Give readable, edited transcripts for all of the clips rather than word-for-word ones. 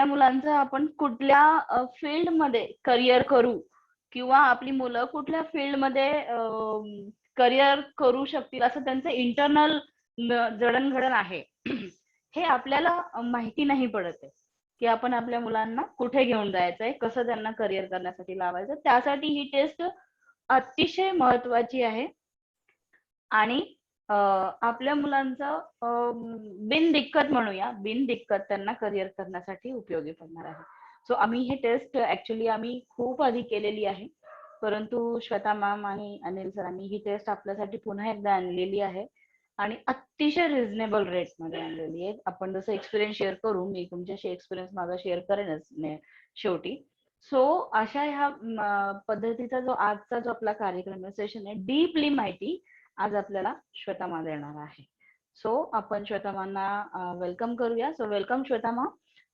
मुलांचं आपण कुठल्या फील्डमध्ये करिअर करू किंवा आपली मुलं कुठल्या फील्डमध्ये करिअर करू शकतील असं त्यांचं इंटरनल जडणघडण आहे. हे आपल्याला माहिती नाही पडत आहे की आपण आपल्या मुलांना कुठे घेऊन जायचंय, कसं त्यांना करिअर करण्यासाठी लावायचं. त्यासाठी ही टेस्ट अतिशय महत्वाची आहे आणि आपल्या मुलांचं बिनदिक्कत म्हणूया, बिनदिक्कत त्यांना करिअर करण्यासाठी उपयोगी पडणार आहे. सो आम्ही हे टेस्ट ऍक्च्युली आम्ही खूप आधी केलेली आहे, परंतु श्वेता मॅम आणि अनिल सरांनी ही टेस्ट आपल्यासाठी पुन्हा एकदा आणलेली आहे आणि अतिशय रिझनेबल रेट मध्ये आणलेली आहे. आपण जसं एक्सपिरियन्स शेअर करू, मी तुमच्याशी एक्सपिरियन्स माझा शेअर करेनच शेवटी. सो अशा ह्या पद्धतीचा जो आजचा जो आपला कार्यक्रम सेशन आहे, डीपली माहिती आज आपल्याला श्वेतामा देणार आहे. सो आपण श्वेतामांना वेलकम करूया. So welcome Shwetama.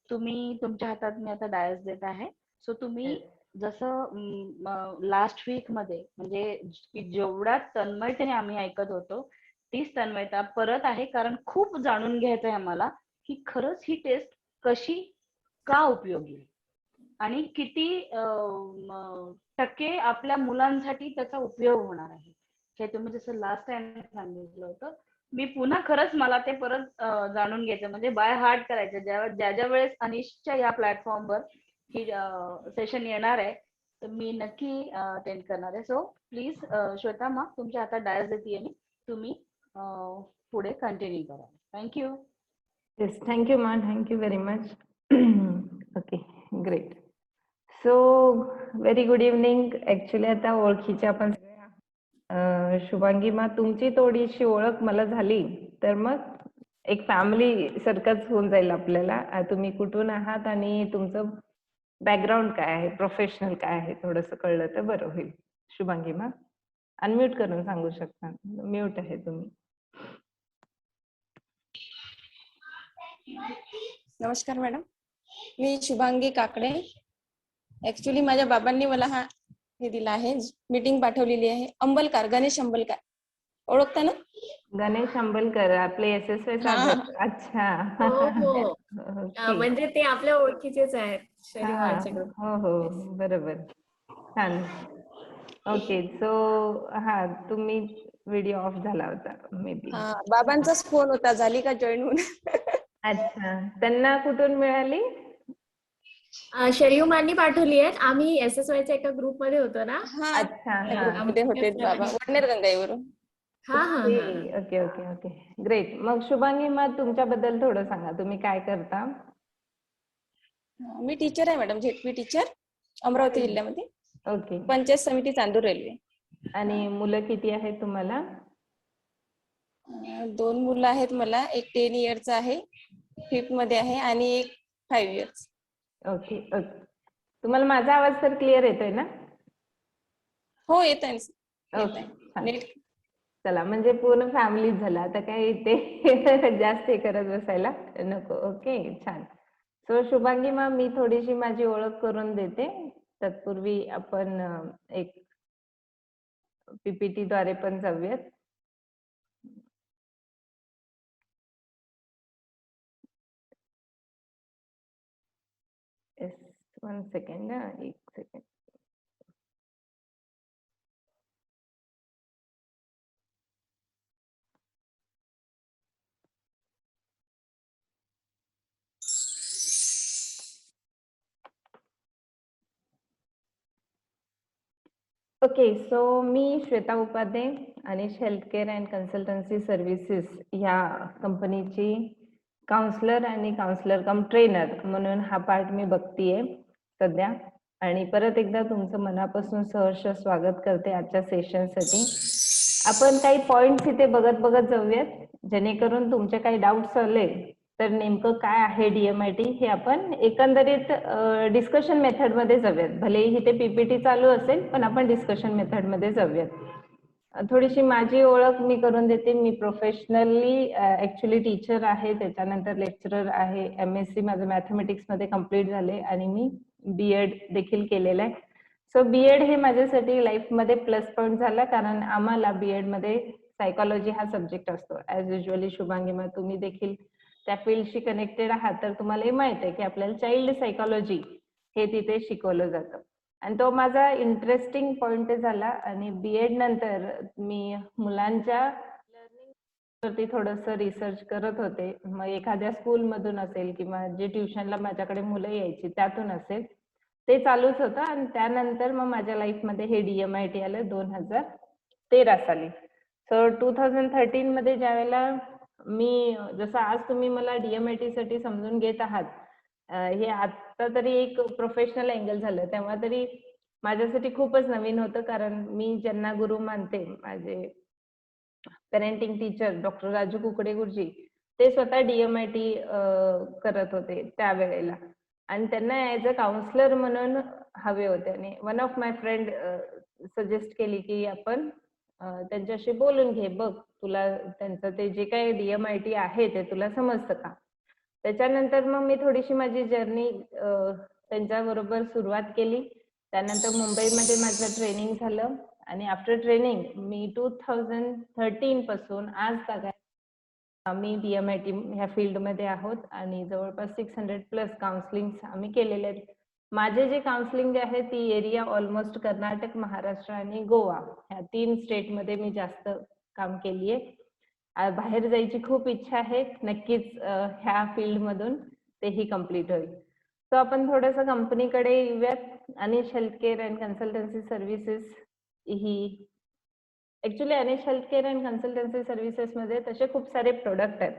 तुम्ही तुमच्या हातात मी आता डायस देत आहे. सो तुम्ही जसं लास्ट वीक मध्ये म्हणजे जेवढ्या तन्मयतेने आम्ही ऐकत होतो तीच तन्मयता परत आहे, कारण खूप जाणून घ्यायचं आहे आम्हाला की खरंच ही टेस्ट कशी का उपयोगी आणि किती टक्के आपल्या मुलांसाठी त्याचा उपयोग होणार आहे. हे तुम्ही जसं लास्ट टाइम सांगितलं होतं, मी पुन्हा खरंच मला ते परत जाणून घ्यायचं, म्हणजे बाय हार्ट करायचं. ज्या वेळेस अनिशच्या या प्लॅटफॉर्मवर ही सेशन येणार आहे तर मी नक्की अटेंड करणार आहे. सो प्लीज श्वेता मा, तुमच्या हातात डायस देते मी, तुम्ही पुढे कंटिन्यू करा. थँक्यू. येस, थँक्यू मा, thank you very much. Okay, great. So very good evening. Actually आता ओळखीच्या आपण शुभांगी मा, तुमची थोडीशी ओळख मला झाली तर मग एक फॅमिली सारखंच होऊन जाईल आपल्याला. तुम्ही कुठून आहात आणि तुमचं बॅकग्राऊंड काय आहे, प्रोफेशनल काय आहे, थोडंसं कळलं तर बरं होईल. शुभांगी मा, अनम्यूट करून सांगू शकता. म्यूट आहे तुम्ही. नमस्कार मॅडम, मी शुभांगी काकडे. ऍक्च्युली माझ्या बाबांनी मला हा हे दिला आहे, मीटिंग पाठवलेली आहे. अंबलकर, गणेश अंबलकर ओळखता ना? गणेश अंबलकर आपले SSY साधक. अच्छा. म्हणजे ते आपल्या ओळखीचेच आहेत. हो हो, बरोबर. छान. ओके, सो हा तुम्ही व्हिडिओ ऑफ झाला होता मे बी. बाबांचाच फोन होता, झाली का जॉईन होऊन. अच्छा, त्यांना कुठून मिळाली? शरीयुमांनी पाठवली आहेत. आम्ही SSYच्या एका ग्रुप मध्ये होतो ना. अच्छा, ग्रुपमध्ये होते बाबा, वडनेर गंगाईवरून. Okay okay okay, great. मग शुभांगी, मग तुमच्याबद्दल थोडं सांगा, तुम्ही काय करता? मी टीचर आहे मॅडम, झेडपी टीचर, अमरावती जिल्ह्यामध्ये. ओके. पंचायत समिती चांदूर रेल्वे. आणि मुलं किती आहेत तुम्हाला? 2 मुलं आहेत मला. एक 10 इयरचा आहे, 5th मध्ये आहे, आणि एक 5 इयर्स. Okay okay. तुम्हाला माझा आवाज तर क्लिअर येतोय ना? हो, येत आहे. चला, म्हणजे पूर्ण फॅमिली झाला आता, काय इथे जास्त हे करत बसायला नको. ओके, छान. सो शुभांगी मॅम, मी थोडीशी माझी ओळख करून देते. तत्पूर्वी आपण एक PPT द्वारे पण जाऊयात. Yes, 1 second, 1 second. Okay, so me Shweta Upadhye, Anish healthcare and consultancy services या कंपनीची काउन्सलर आणि काउन्सलर कम ट्रेनर म्हणून हा पार्ट मी बघतीये सध्या. आणि परत एकदा तुमचं मनापासून सहर्ष स्वागत करते आजच्या सेशनसाठी. आपण काही पॉइंट्स इथे बघत जाऊयात, जेणेकरून तुमचे काही डाऊट्स आले तर नेमकं काय आहे DMIT हे आपण एकंदरीत डिस्कशन मेथड मध्ये जाऊयात. भलेही इथे PPT चालू असेल पण आपण डिस्कशन मेथड मध्ये जाऊयात. थोडीशी माझी ओळख मी करून देते. मी प्रोफेशनली ऍक्च्युली टीचर आहे, त्याच्यानंतर लेक्चरर आहे. MSc माझं मॅथमेटिक्स मध्ये कम्प्लीट झाले आणि मी BEd देखील केलेलं आहे. सो BEd हे माझ्यासाठी लाईफ मध्ये प्लस पॉईंट झाला, कारण आम्हाला BEd मध्ये सायकोलॉजी हा सब्जेक्ट असतो. ऍज युजली शुभांगी मॅम, तुम्ही देखील त्या फील्डशी कनेक्टेड आहात तर तुम्हाला हे माहित आहे की आपल्याला चाइल्ड सायकोलॉजी हे तिथे शिकवलं जातं. आणि तो माझा इंटरेस्टिंग पॉइंट झाला. आणि बीएड नंतर मी मुलांच्या लर्निंग वरती थोडंसं रिसर्च करत होते. मग एखाद्या स्कूल मधून असेल किंवा जे ट्युशनला माझ्याकडे मुलं यायची त्यातून असेल, ते चालूच होतं. आणि त्यानंतर मग माझ्या लाईफमध्ये हे DMIT आलं 2013 साली. सो 2013 मध्ये ज्यावेळेला मी, जसं आज तुम्ही मला DMIT साठी समजून घेत आहात, हे आता तरी एक प्रोफेशनल अँगल झालं, तेव्हा तरी माझ्यासाठी खूपच नवीन होतं. कारण मी ज्यांना गुरु मानते, माझे parenting teacher doctor Raju Kukade गुरुजी, ते स्वतः DMIT करत होते त्यावेळेला. आणि त्यांना ऍज अ काउन्सलर म्हणून हवे होते. आणि one of my friend suggest केली की आपण त्यांच्याशी बोलून घे, बघ तुला त्यांचं ते जे काही DMIT आहे ते तुला समजतं का. त्याच्यानंतर मग मी थोडीशी माझी जर्नी त्यांच्याबरोबर सुरुवात केली. त्यानंतर मुंबईमध्ये माझं ट्रेनिंग झालं. आणि आफ्टर ट्रेनिंग मी 2013 पासून आज तक आम्ही DMIT ह्या फील्डमध्ये आहोत. आणि जवळपास 600+ काउन्सिलिंग आम्ही केलेले आहेत. माझे जे काउन्सिलिंग आहे ती एरिया ऑलमोस्ट कर्नाटक, महाराष्ट्र आणि गोवा ह्या 3 स्टेटमध्ये मी जास्त काम केली आहे. बाहेर जायची खूप इच्छा आहे. नक्कीच ह्या फील्डमधून तेही कम्प्लीट होईल. सो आपण थोडंसं कंपनीकडे येऊयात. Anish healthcare and consultancy services ही actually Anish healthcare and consultancy services मध्ये तसे खूप सारे प्रोडक्ट आहेत.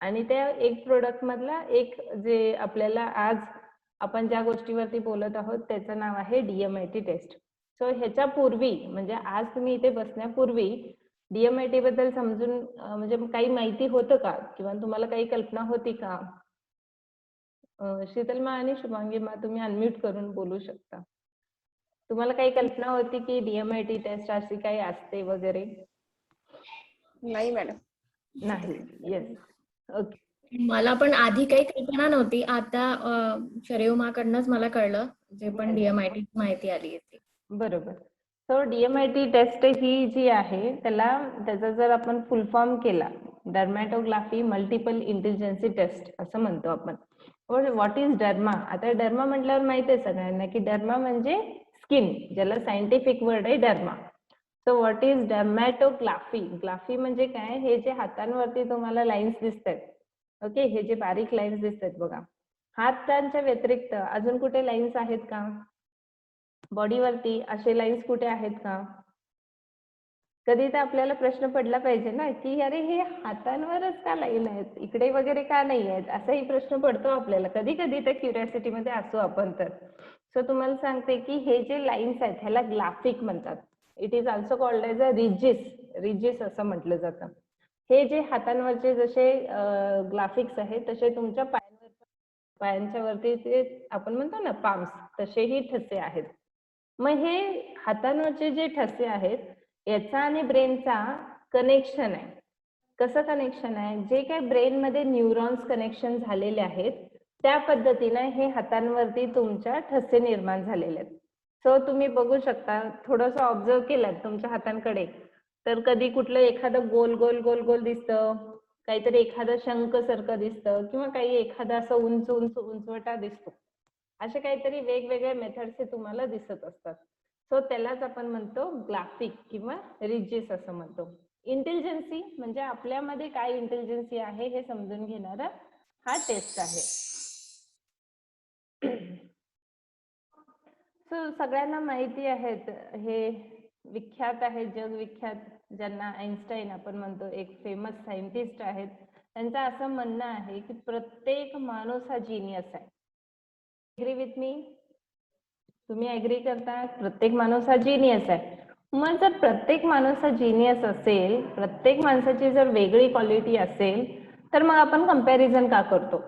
आणि त्या एक प्रोडक्ट मधला एक जे आपल्याला आज आपण ज्या गोष्टीवरती बोलत आहोत त्याचं नाव आहे DMIT टेस्ट. सो ह्याच्या पूर्वी, म्हणजे आज तुम्ही इथे बसण्यापूर्वी DMIT बद्दल समजून म्हणजे काही माहिती होतं का, किंवा तुम्हाला काही कल्पना होती का? शीतलमा आणि शुभांगीमा, तुम्ही अनम्यूट करून बोलू शकता. तुम्हाला काही कल्पना होती की DMIT टेस्ट अशी काही असते वगैरे? नाही मॅडम. नाही. येस. ओके. मला पण आधी काही कल्पना नव्हती. आता शरयुमाकडनंच मला कळलं, जे पण DMIT माहिती आली ती. बरोबर. सो DMIT टेस्ट ही जी आहे त्याचा जर आपण फुल फॉर्म केला, डर्मॅटोग्राफी मल्टिपल इंटेलिजन्सी टेस्ट असं म्हणतो आपण. What is derma? आता डर्मा म्हटल्यावर माहिती आहे सगळ्यांना की डर्मा म्हणजे स्किन, ज्याला सायंटिफिक वर्ड आहे derma. So what is dermatography? Graphy म्हणजे काय? हे जे हातांवरती तुम्हाला लाईन्स दिसत आहेत, ओके, हे जे बारीक लाईन्स दिसत आहेत बघा, हातांच्या व्यतिरिक्त अजून कुठे लाईन्स आहेत का बॉडीवरती? असे लाईन्स कुठे आहेत का? कधी तर आपल्याला प्रश्न पडला पाहिजे ना की अरे हे हातांवरच का लाईन आहेत, इकडे वगैरे का नाही आहेत, असाही प्रश्न पडतो आपल्याला कधी कधी. त्या क्युरिओसिटी मध्ये असू आपण तर. सो तुम्हाला सांगते की हे जे लाईन्स आहेत ह्याला ग्राफिक म्हणतात. It is also called as a रिजिस असं म्हटलं जातं. हे जे हातांवरचे जसे ग्राफिक्स आहेत तसे तुमच्या पायांच्या वरती ते आपण म्हणतो ना पाम्स, तसेही ठसे आहेत. मग हे हातांवरचे जे ठसे आहेत याचा आणि ब्रेनचा कनेक्शन आहे. कसं कनेक्शन आहे? जे काही ब्रेन मध्ये न्यूरॉन्स कनेक्शन झालेले आहेत त्या पद्धतीने हे हातांवरती तुमच्या ठसे निर्माण झालेले आहेत. सो तुम्ही बघू शकता, थोडंसं ऑब्झर्व केलं तुमच्या हातांकडे तर कधी कुठलं एखादं गोल गोल गोल गोल दिसतं, काहीतरी एखादं शंख सारखं दिसतं, किंवा काही एखादा असं उंच उंच उंचवटा दिसतो. असे काहीतरी वेगवेगळे मेथड्स हे तुम्हाला दिसत असतात. सो त्यालाच आपण म्हणतो ग्राफिक किंवा रिजिस असं म्हणतो. इंटेलिजन्सी म्हणजे आपल्यामध्ये काय इंटेलिजन्सी आहे हे समजून घेणारा हा टेस्ट आहे. सो सगळ्यांना माहिती आहेत, हे विख्यात आहे, जग विख्यात, ज्यांना आईन्स्टाईन आपण म्हणतो, एक फेमस सायंटिस्ट आहेत. त्यांचं असं म्हणणं आहे की प्रत्येक माणूस हा जीनियस आहे. Agree with me? तुम्ही एग्री करता? प्रत्येक माणूस हा जीनियस आहे. मग जर प्रत्येक माणूस हा जीनियस असेल, प्रत्येक माणसाची जर वेगळी क्वालिटी असेल, तर मग आपण कंपॅरिझन का करतो?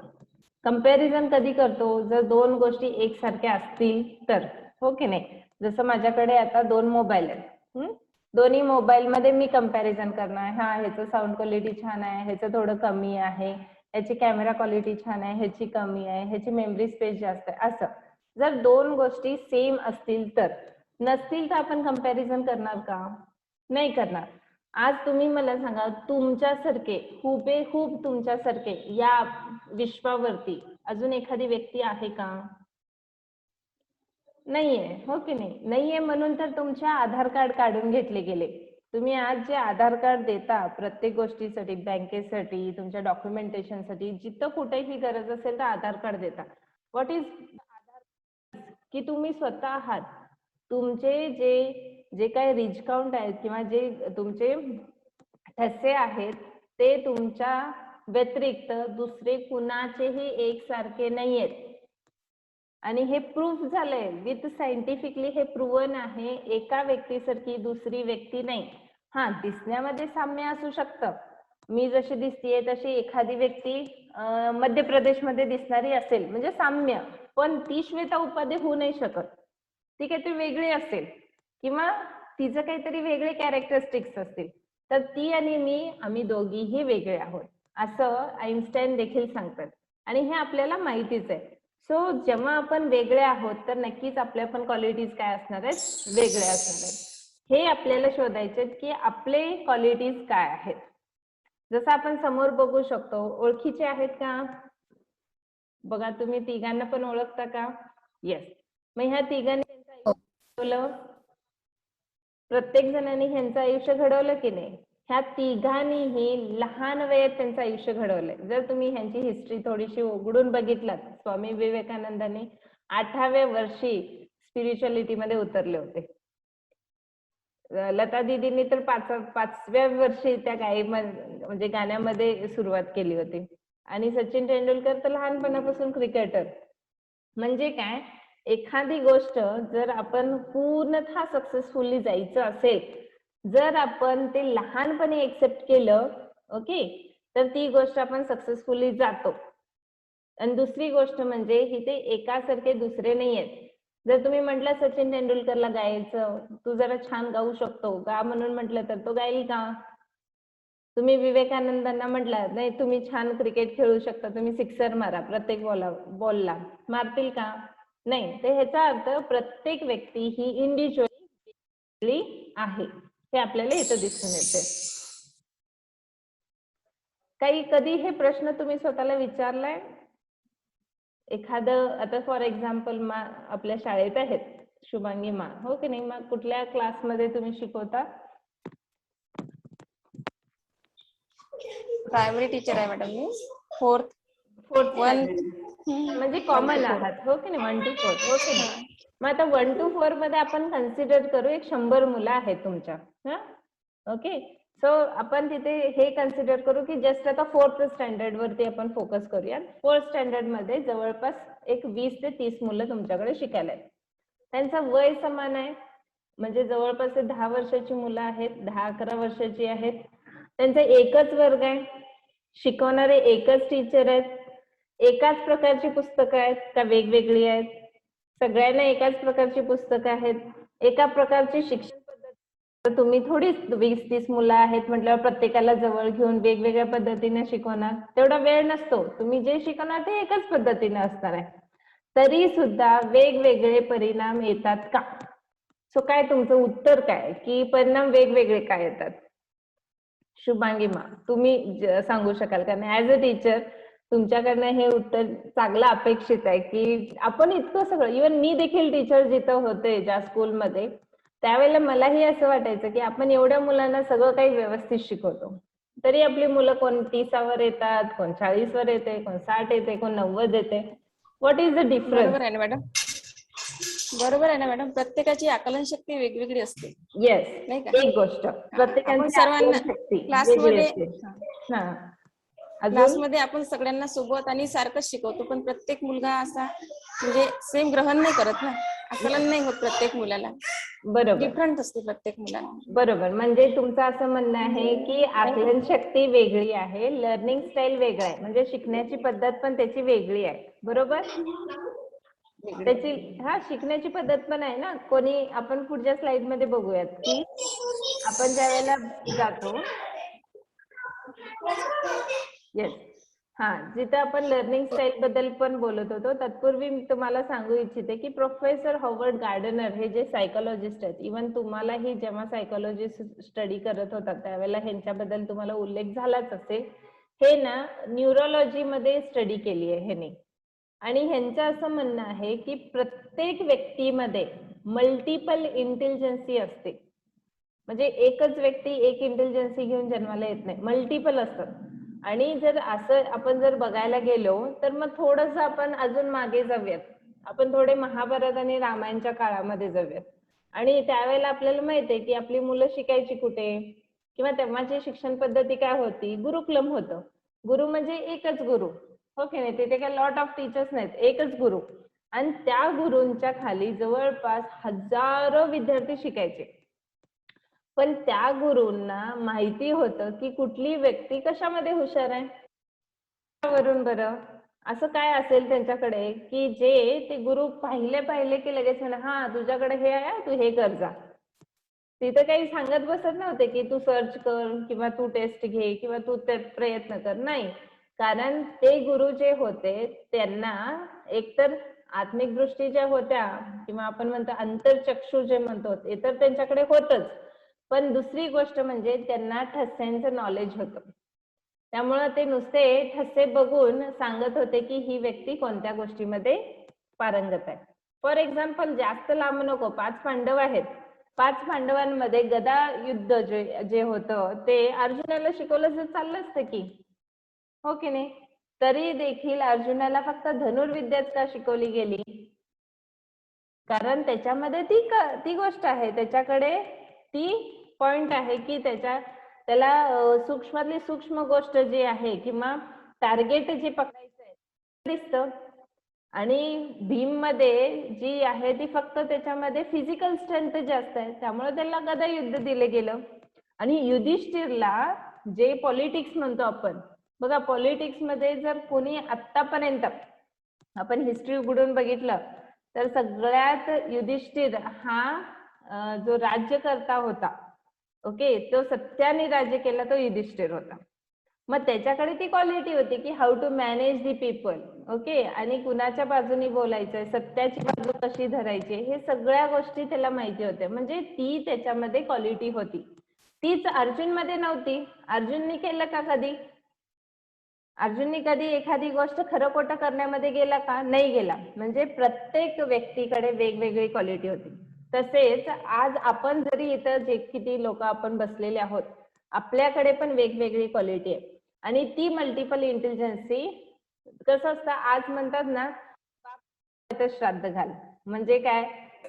कंपॅरिझन कधी करतो? जर दोन गोष्टी एकसारख्या असतील तर, हो की नाही? जसं माझ्याकडे आता 2 मोबाईल आहेत, दोन्ही मोबाईल मध्ये मी कंपॅरिझन करणार, हा ह्याचं साऊंड क्वालिटी छान आहे, ह्याचं थोडं कमी आहे, ह्याची कॅमेरा क्वालिटी छान आहे, ह्याची कमी आहे, ह्याची मेमरी स्पेस जास्त आहे, असं. जर दोन गोष्टी सेम असतील तर, नसतील तर आपण कंपॅरिझन करणार का? नाही करणार. आज तुम्ही मला सांगा, तुमच्यासारखे हुबेहूब तुमच्यासारखे या विश्वावरती अजून एखादी व्यक्ती आहे का? नाहीये, हो की नाही? नाहीये म्हणून तर तुमचे आधार कार्ड काढून घेतले गेले. तुम्ही आज जे आधार कार्ड देता प्रत्येक गोष्टीसाठी, बँकेसाठी, तुमच्या डॉक्युमेंटेशनसाठी, जिथं कुठेही गरज असेल तर आधार कार्ड देता. व्हॉट इज की तुम्ही स्वतः आहात. तुमचे जे काही रिच काउंट आहेत किंवा जे तुमचे ठसे आहेत ते तुमच्या व्यतिरिक्त दुसरे कुणाचेही एकसारखे नाहीयेत. आणि हे प्रूफ झालंय, विथ सायंटिफिकली हे प्रूव्हन आहे. एका व्यक्तीसारखी दुसरी व्यक्ती नाही. हा, दिसण्यामध्ये साम्य असू शकतं. मी जशी दिसतीये तशी एखादी व्यक्ती मध्य प्रदेशमध्ये दिसणारी असेल म्हणजे साम्य, पण ती श्वेता उपाध्ये होऊ नाही शकत. ती काहीतरी वेगळी असेल किंवा तिचं काहीतरी वेगळे कॅरेक्टरिस्टिक्स असतील. तर ती आणि मी, आम्ही दोघीही वेगळे आहोत असं आईन्स्टाईन देखील सांगतात. आणि हे आपल्याला माहितीच आहे. सो जेव्हा आपण वेगळे आहोत तर नक्कीच आपल्या पण क्वालिटीज काय असणार आहेत, वेगळे असणार आहेत. हे आपल्याला शोधायचे की आपले क्वालिटीज काय आहेत. जसं आपण समोर बघू शकतो, ओळखीचे आहेत का? बघा, तुम्ही तिघांना पण ओळखता का? येस. मग ह्या तिघांनी त्यांचं आयुष्य घडवलं, प्रत्येक जणांनी ह्यांचं आयुष्य घडवलं की नाही? ह्या तिघांनीही लहान वयात त्यांचं आयुष्य घडवलंय. जर तुम्ही ह्यांची हिस्ट्री थोडीशी उघडून बघितलात, स्वामी विवेकानंदांनी 8व्या वर्षी स्पिरिच्युअलिटी मध्ये उतरले होते. लता दीदींनी तर 5व्या वर्षी त्या म्हणजे गाण्यामध्ये सुरुवात केली होती. आणि सचिन तेंडुलकर तर लहानपणापासून क्रिकेटर. म्हणजे काय, एखादी गोष्ट जर आपण पूर्णतः सक्सेसफुली जायचं असेल, जर आपण ते लहानपणी एक्सेप्ट केलं, ओके, तर ती गोष्ट आपण सक्सेसफुली जातो. आणि दुसरी गोष्ट म्हणजे इथे एकासारखे दुसरे नाहीयेत. जर तुम्ही म्हटलं सचिन तेंडुलकरला गायचं, तू जरा छान गाऊ शकतो, गा म्हणून म्हटलं तर तो गाईल का? तुम्ही विवेकानंदांना म्हटलं नाही तुम्ही छान क्रिकेट खेळू शकता, तुम्ही सिक्सर मारा प्रत्येक बॉलला, मारतील का? नाही. तर ह्याचा अर्थ प्रत्येक व्यक्ती ही इंडिव्हिज्युअली आहे, हे आपल्याला इथं दिसून येते. कधी हे प्रश्न तुम्ही स्वतःला विचारलाय? एखादं, आता फॉर एक्झाम्पल आपल्या शाळेत आहेत शुभांगी मा, हो की नाही? मग कुठल्या क्लासमध्ये तुम्ही शिकवता? प्रायमरी टीचर आहे मॅडम मी. फोर्थ म्हणजे कॉमन आहात, हो की नाही? 1 to 4, हो की नाही? मग आता 1 to 4 मध्ये आपण कन्सिडर करू 100 मुलं आहेत तुमच्या. हा, ओके. सो आपण तिथे हे कन्सिडर करू की जस्ट आता 4th स्टँडर्ड वरती आपण फोकस करूया. 4th स्टँडर्ड मध्ये जवळपास एक 20 ते 30 मुलं तुमच्याकडे शिकायला आहेत. त्यांचं वय समान आहे, म्हणजे जवळपास 10 वर्षाची मुलं आहेत, 10-11 वर्षाची आहेत. त्यांचा एकच वर्ग आहे, शिकवणारे एकच टीचर आहेत, एकाच प्रकारची पुस्तकं आहेत का वेगवेगळी आहेत? सगळ्यांना एकाच प्रकारची पुस्तकं आहेत, एका प्रकारची शिक्षण पद्धती. तर तुम्ही थोडीच 20-30 मुलं आहेत म्हटल्यावर प्रत्येकाला जवळ घेऊन वेगवेगळ्या पद्धतीने शिकवणार, तेवढा वेळ नसतो. तुम्ही जे शिकवणार ते एकाच पद्धतीने असणार आहे. तरी सुद्धा वेगवेगळे परिणाम येतात का? सो काय तुमचं उत्तर काय की परिणाम वेगवेगळे काय येतात? शुभांगी मा, तुम्ही सांगू शकाल का? ऍज अ टीचर तुमच्याकडनं हे उत्तर चांगलं अपेक्षित आहे की आपण इतकं सगळं, इव्हन मी देखील टीचर जिथं होते ज्या स्कूलमध्ये, त्यावेळेला मलाही असं वाटायचं की आपण एवढ्या मुलांना सगळं काही व्यवस्थित शिकवतो, तरी आपली मुलं कोण 30वर येतात, कोण 40वर येते, कोण 60 येते, कोण 90 येते. What is the difference? बरोबर आहे ना मॅडम, बरोबर आहे ना मॅडम. प्रत्येकाची आकलन शक्ती वेगवेगळी असते. येस, नाही का? एक गोष्ट, प्रत्येकाची सर्वांना आकलन शक्ती वेगळी क्लासमध्ये असते. हा, अजून क्लासमध्ये आपण सगळ्यांना सोबत आणि सारखंच शिकवतो, पण प्रत्येक मुलगा असा म्हणजे सेम ग्रहण नाही करत ना, आकलन नाही होत प्रत्येक मुलाला. बरोबर, डिफरंट असते प्रत्येक मुलाला. बरोबर. म्हणजे तुमचं असं म्हणणं आहे की आकलन शक्ती वेगळी आहे, लर्निंग स्टाईल वेगळा आहे, म्हणजे शिकण्याची पद्धत पण त्याची वेगळी आहे. बरोबर, त्याची शिकण्याची पद्धत पण आहे ना. कोणी, आपण पुढच्या स्लाइड मध्ये बघूयात की आपण ज्या वेळेला जातो, येस, जिथे आपण लर्निंग स्टाईल बद्दल पण बोलत होतो, तत्पूर्वी मी तुम्हाला सांगू इच्छिते की प्रोफेसर हॉवर्ड गार्डनर हे जे सायकोलॉजिस्ट आहेत, इव्हन तुम्हालाही जेव्हा सायकोलॉजी स्टडी करत होता त्यावेळेला ह्यांच्याबद्दल तुम्हाला उल्लेख झालाच असेल. हे ना न्यूरोलॉजी मध्ये स्टडी केली आहे ह्यांनी, आणि ह्यांचं असं म्हणणं आहे की प्रत्येक व्यक्तीमध्ये मल्टिपल इंटेलिजन्सी असते. म्हणजे एकच व्यक्ती एक इंटेलिजन्सी घेऊन जन्माला येत नाही, मल्टिपल असतात. आणि जर असं आपण जर बघायला गेलो तर मग थोडंसं आपण अजून मागे जाऊयात. आपण थोडे महाभारत आणि रामायणच्या काळामध्ये जाऊयात, आणि त्यावेळेला आपल्याला माहिती आहे की आपली मुलं शिकायची कुठे, किंवा तेव्हाची शिक्षण पद्धती काय होती, गुरुकुलम होतं. गुरु म्हणजे एकच गुरु, हो की नाही, तिथे काय लॉट ऑफ टीचर्स नाहीत, एकच गुरु. आणि त्या गुरूंच्या खाली जवळपास हजारो विद्यार्थी शिकायचे. पण त्या गुरूंना माहिती होतं की कुठली व्यक्ती कशामध्ये हुशार आहे. वरून बरं असं काय असेल त्यांच्याकडे की जे ते गुरु पाहिले की लगेच म्हणा, हा तुझ्याकडे हे आहे, तू हे कर जा. तिथं काही सांगत बसत नव्हते की तू सर्च कर किंवा तू टेस्ट घे किंवा तू ते प्रयत्न कर, नाही. कारण ते गुरु जे होते त्यांना एकतर आत्मिक दृष्टी ज्या होत्या, किंवा आपण म्हणतो अंतरचक्षु जे म्हणतो, ते तर त्यांच्याकडे होतच, पण दुसरी गोष्ट म्हणजे त्यांना ठस्यांचं नॉलेज होतं. त्यामुळे ते नुसते ठसे बघून सांगत होते की ही व्यक्ती कोणत्या गोष्टीमध्ये पारंगत आहे. फॉर एक्झाम्पल, जास्त लांब नको, 5 पांडव आहेत. 5 पांडवांमध्ये गदा युद्ध जे होतं ते अर्जुनाला शिकवलं तर चाललं असतं की, हो की नाही. तरी देखील अर्जुनाला फक्त धनुर्विद्याच का शिकवली गेली, कारण त्याच्यामध्ये ती गोष्ट आहे, त्याच्याकडे ती पॉइंट आहे की त्याला सूक्ष्मातली सूक्ष्म गोष्ट जी आहे किंवा टार्गेट जे पकडायचं आहे दिसतं. आणि भीम मध्ये जी आहे ती फक्त त्याच्यामध्ये फिजिकल स्ट्रेंथ जास्त आहे, त्यामुळे त्याला गदा युद्ध दिलं गेलं. आणि युधिष्ठिरला जे पॉलिटिक्स म्हणतो आपण, बघा पॉलिटिक्स मध्ये जर कोणी आतापर्यंत आपण हिस्ट्री उघडून बघितलं तर सगळ्यात युधिष्ठिर हा जो राज्यकर्ता होता, ओके, तो सत्याने राज्य केला तो युधिष्ठिर होता. मग त्याच्याकडे ती क्वालिटी होती की how to manage the people, okay, आणि कुणाच्या बाजूनी बोलायचंय, सत्याची बाजू कशी धरायची, हे सगळ्या गोष्टी त्याला माहिती होत्या. म्हणजे ती त्याच्यामध्ये क्वालिटी होती. तीच अर्जुन मध्ये नव्हती. अर्जुनने केलं का कधी? अर्जुनने कधी एखादी गोष्ट खरं खोटं करण्यामध्ये गेला का? नाही गेला. म्हणजे प्रत्येक व्यक्तीकडे वेगवेगळी क्वालिटी होती. तसेच आज आपण जरी इथं जे किती लोक आपण बसलेले आहोत, आपल्याकडे पण वेगवेगळी क्वालिटी आहे. आणि ती मल्टिपल इंटेलिजन्सी कसं असतं, आज म्हणतात ना श्राद्ध घाल, म्हणजे काय,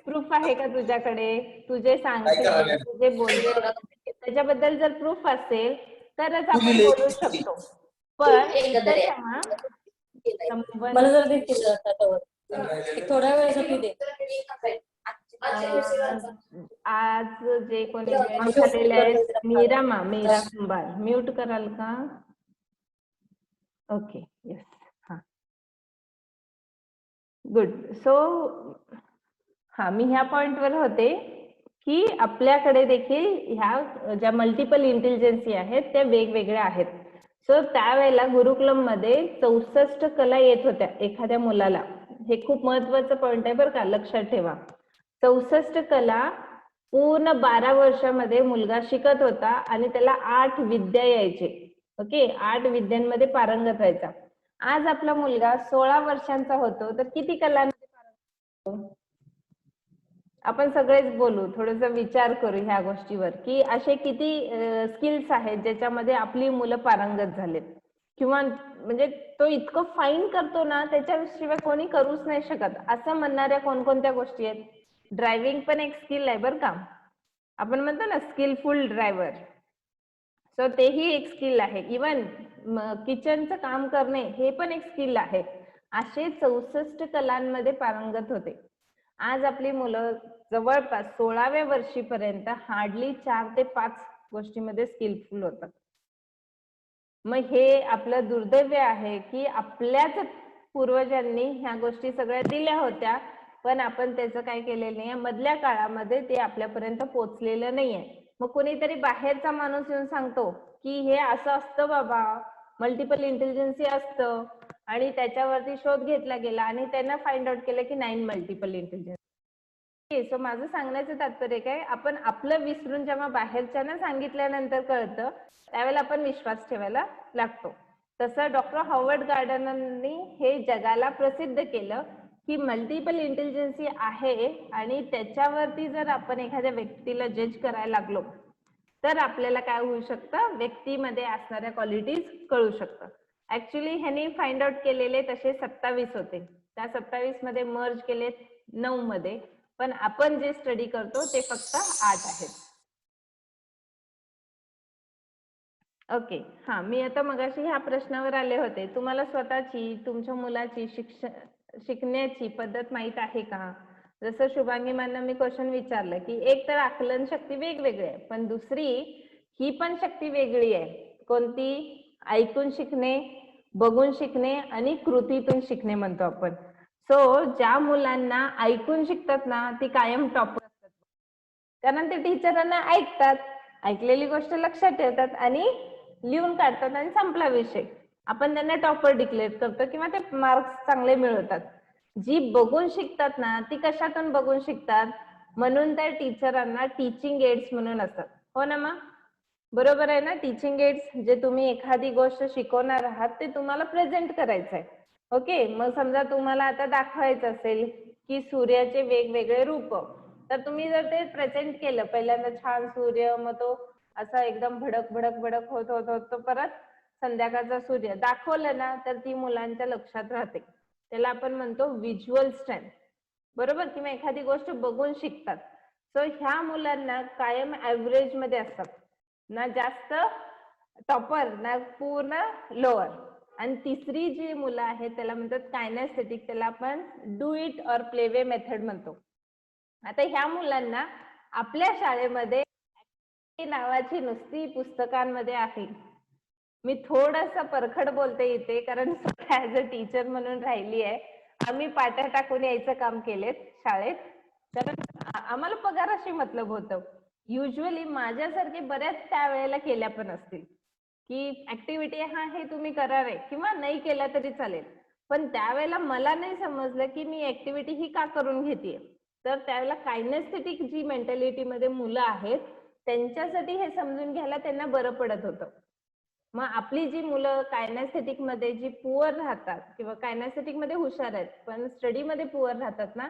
प्रूफ आहे का तुझ्याकडे, तुझे सांगते तुझे बोलते त्याच्याबद्दल जर प्रूफ असेल तरच आपण बोलू शकतो. पण मला जर थोड्या वेळासाठी दे. आज जे कोणी जॉईन झालेले आहेत, मीरा कुंभार, म्यूट कराल का? ओके, येस, हा, गुड. सो मी ह्या पॉइंटवर होते की आपल्याकडे देखील ह्या ज्या मल्टिपल इंटेलिजन्सी आहेत त्या वेगवेगळ्या आहेत. सो त्यावेळेला गुरुकुलम मध्ये 64 कला येत होत्या एखाद्या मुलाला. हे खूप महत्वाचं पॉइंट आहे बरं का, लक्षात ठेवा. 64 कला पूर्ण 12 वर्षामध्ये मुलगा शिकत होता आणि त्याला 8 विद्या यायचे. ओके, 8 विद्यांमध्ये पारंगत व्हायचा. आज आपला मुलगा 16 वर्षांचा होतो तर किती कलांमध्ये पारंगत होतो? आपण सगळेच बोलू, थोडस विचार करू ह्या गोष्टीवर की असे किती स्किल्स आहेत ज्याच्यामध्ये आपली मुलं पारंगत झालेत. किंवा म्हणजे तो इतकं फाईन करतो ना, त्याच्याशिवाय कोणी करूच नाही शकत असं म्हणणाऱ्या कोणकोणत्या गोष्टी आहेत. ड्रायव्हिंग पण एक स्किल आहे बरं का, आपण म्हणतो ना स्किलफुल ड्रायव्हर. सो तेही एक स्किल आहे. इवन किचनचं काम करणे हे पण एक स्किल आहे. असे 64 कलांमध्ये पारंगत होते. आज आपली मुलं जवळपास 16व्या वर्षीपर्यंत हार्डली 4 ते 5 गोष्टीमध्ये स्किलफुल होतात. मग हे आपलं दुर्दैव आहे की आपल्याच पूर्वजांनी ह्या गोष्टी सगळ्या दिल्या होत्या, पण आपण त्याचं काय केलेलं नाही, मधल्या काळामध्ये ते आपल्यापर्यंत पोहोचलेलं नाहीये. मग कोणीतरी बाहेरचा माणूस येऊन सांगतो की हे असं असतं बाबा, मल्टिपल इंटेलिजन्सी असतं आणि त्याच्यावरती शोध घेतला गेला आणि त्यांना फाइंड आउट केलं की 9 मल्टिपल इंटेलिजन्स. सो माझं सांगण्याचं तात्पर्य काय, आपण आपलं विसरून जेव्हा बाहेरच्यांना सांगितल्यानंतर कळतं त्यावेळेला आपण विश्वास ठेवायला लागतो. तसं डॉक्टर हॉवर्ड गार्डनरनी हे जगाला प्रसिद्ध केलं की मल्टिपल इंटेलिजन्सी आहे आणि त्याच्यावरती जर आपण एखाद्या व्यक्तीला जज करायला लागलो तर आपल्याला काय होऊ शकतं, व्यक्तीमध्ये असणाऱ्या क्वालिटीज कळू शकतं. ऍक्च्युली ह्यांनी फाइंड आउट केलेले तसे 27 होते, त्या 27 मध्ये मर्ज केले 9 मध्ये, पण आपण जे स्टडी करतो ते फक्त 8 आहेत. ओके, हा मी आता मगाशी ह्या प्रश्नावर आले होते, तुम्हाला स्वतःची तुमच्या मुलाची शिकण्याची पद्धत माहित आहे का? जसं शुभांगी मॅमना मी क्वेश्चन विचारलं की एक तर आकलन शक्ती वेगवेगळी आहे, पण दुसरी ही पण शक्ती वेगळी आहे. कोणती? ऐकून शिकणे, बघून शिकणे आणि कृतीतून शिकणे म्हणतो आपण. सो ज्या मुलांना ऐकून शिकतात ना ती कायम टॉपर असतात, कारण ते टीचरांना ऐकतात, ऐकलेली गोष्ट लक्षात ठेवतात आणि लिहून काढतात आणि संपला विषय. आपण त्यांना टॉपर डिक्लेअर करतो किंवा ते मार्क्स चांगले मिळवतात. जी बघून शिकतात ना ती कशातून बघून शिकतात, म्हणून त्या टीचरांना टीचिंग एड्स म्हणून असतात. हो ना मग बरोबर आहे ना? टीचिंग एड्स जे तुम्ही एखादी गोष्ट शिकवणार आहात ते तुम्हाला प्रेझेंट करायचं आहे. ओके, मग समजा तुम्हाला आता दाखवायचं असेल की सूर्याचे वेगवेगळे रूप, तर तुम्ही जर ते प्रेझेंट केलं पहिल्यांदा छान सूर्य, मग तो असा एकदम भडक भडक भडक होत होत होत परत संध्याकाळचा सूर्य दाखवलं ना तर ती मुलांच्या लक्षात राहते. त्याला आपण म्हणतो व्हिज्युअल स्ट्रेंथ, बरोबर? किंवा एखादी गोष्ट बघून शिकतात. सो ह्या मुलांना कायम ऍव्हरेज मध्ये असतात, ना जास्त टॉपर ना पूर्ण लोअर. आणि तिसरी जी मुलं आहेत त्याला म्हणतात कायनेस्थेटिक, त्याला आपण do it or play way method म्हणतो. आता ह्या मुलांना आपल्या शाळेमध्ये नावाची नुसती पुस्तकांमध्ये आहे. मी थोडस परखड बोलते इथे कारण ऍज अ टीचर म्हणून राहिली आहे. आम्ही पाट्या टाकून यायचं काम केलेत शाळेत, कारण आम्हाला पगाराशी मतलब होतं. युजली माझ्यासारखे बऱ्याच त्यावेळेला केल्या पण असतील की ऍक्टिव्हिटी हा हे तुम्ही करा रे, किंवा नाही केला तरी चालेल, पण त्यावेळेला मला नाही समजलं की मी ऍक्टिव्हिटी ही का करून घेतेय. तर त्यावेळेला कायनेस्थेटिक जी मेंटॅलिटी मध्ये मुलं आहेत त्यांच्यासाठी हे समजून घ्यायला त्यांना बरं पडत होतं. मग आपली जी मुलं कायनेस्थेटिक मध्ये जी पुअर राहतात किंवा कायनेस्थेटिक मध्ये हुशार आहेत पण स्टडी मध्ये पुअर राहतात ना,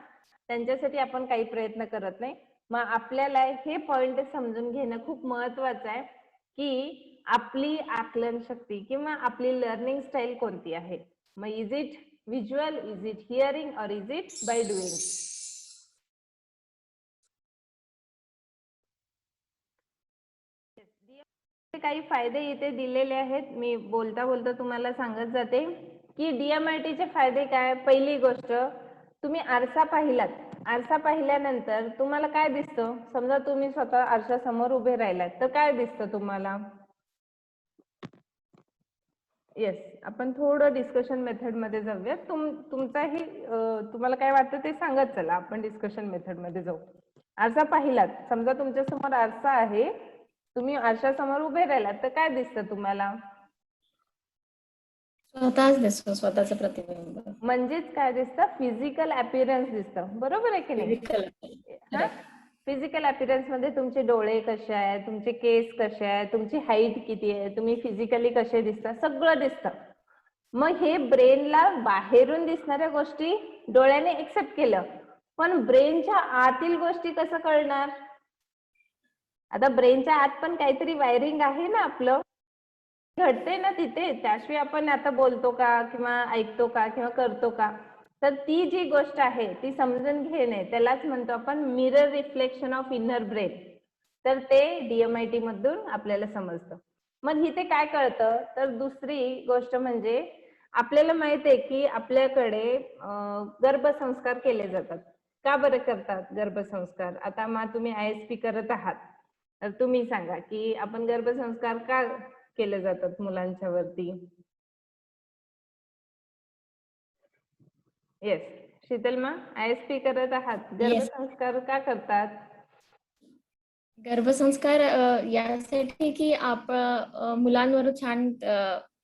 त्यांच्यासाठी आपण काही प्रयत्न करत नाही. मग आपल्याला हे पॉइंट समजून घेणं खूप महत्वाचं आहे की आपली आकलन शक्ती किंवा आपली लर्निंग स्टाईल कोणती आहे. मग is it visual, is it hearing और इज इट बाय डुईंग. काही फायदे इथे दिलेले आहेत, मी बोलता बोलता तुम्हाला सांगत जाते की DMIT चे फायदे काय. पहिली गोष्ट, तुम्ही आरसा पाहिलात, आरसा पाहिल्यानंतर तुम्हाला काय दिसतं? समजा तुम्ही स्वतः आरशासमोर उभे राहिलात तर काय दिसतं तुम्हाला? येस, आपण थोडं डिस्कशन मेथड मध्ये जाऊया. तुमचाही तुम्हाला काय वाटतं ते सांगत चला, आपण डिस्कशन मेथड मध्ये जाऊ. आरसा पाहिलात, समजा तुमच्या समोर आरसा आहे, तुम्ही आरशासमोर उभे राहिलात तर काय दिसतं तुम्हाला? स्वतःच दिसतो, स्वतःचं प्रतिबिंब. म्हणजेच काय दिसतं? फिजिकल अपीअरन्स दिसतं, बरोबर आहे की नाही? फिजिकल फिजिकल अपीअरन्स मध्ये तुमचे डोळे कसे आहेत, तुमचे केस कसे आहेत, तुमची हाईट किती आहे, तुम्ही फिजिकली कसे दिसता, सगळं दिसतं. मग हे ब्रेनला बाहेरून दिसणाऱ्या गोष्टी डोळ्याने एक्सेप्ट केलं, पण ब्रेनच्या आतील गोष्टी कसं कळणार? आता ब्रेनच्या आत पण काहीतरी वायरिंग आहे ना आपलं, घडते ना तिथे, त्याशिवाय आपण आता बोलतो का किंवा ऐकतो का किंवा करतो का? तर ती जी गोष्ट आहे ती समजून घेणे, त्यालाच म्हणतो आपण mirror reflection of inner brain. तर ते DMIT मधून आपल्याला समजतं. मग इथे काय कळतं? तर दुसरी गोष्ट म्हणजे आपल्याला माहित आहे की आपल्याकडे गर्भसंस्कार केले जातात. का बरं करतात गर्भसंस्कार? आता मग तुम्ही ISP करत आहात तर तुम्ही सांगा की आपण गर्भसंस्कार का केले जातात मुलांच्या वरती? येस, शीतल मा, ISP करत आहात, गर्भसंस्कार का करतात? गर्भसंस्कार यासाठी की मुलांवर छान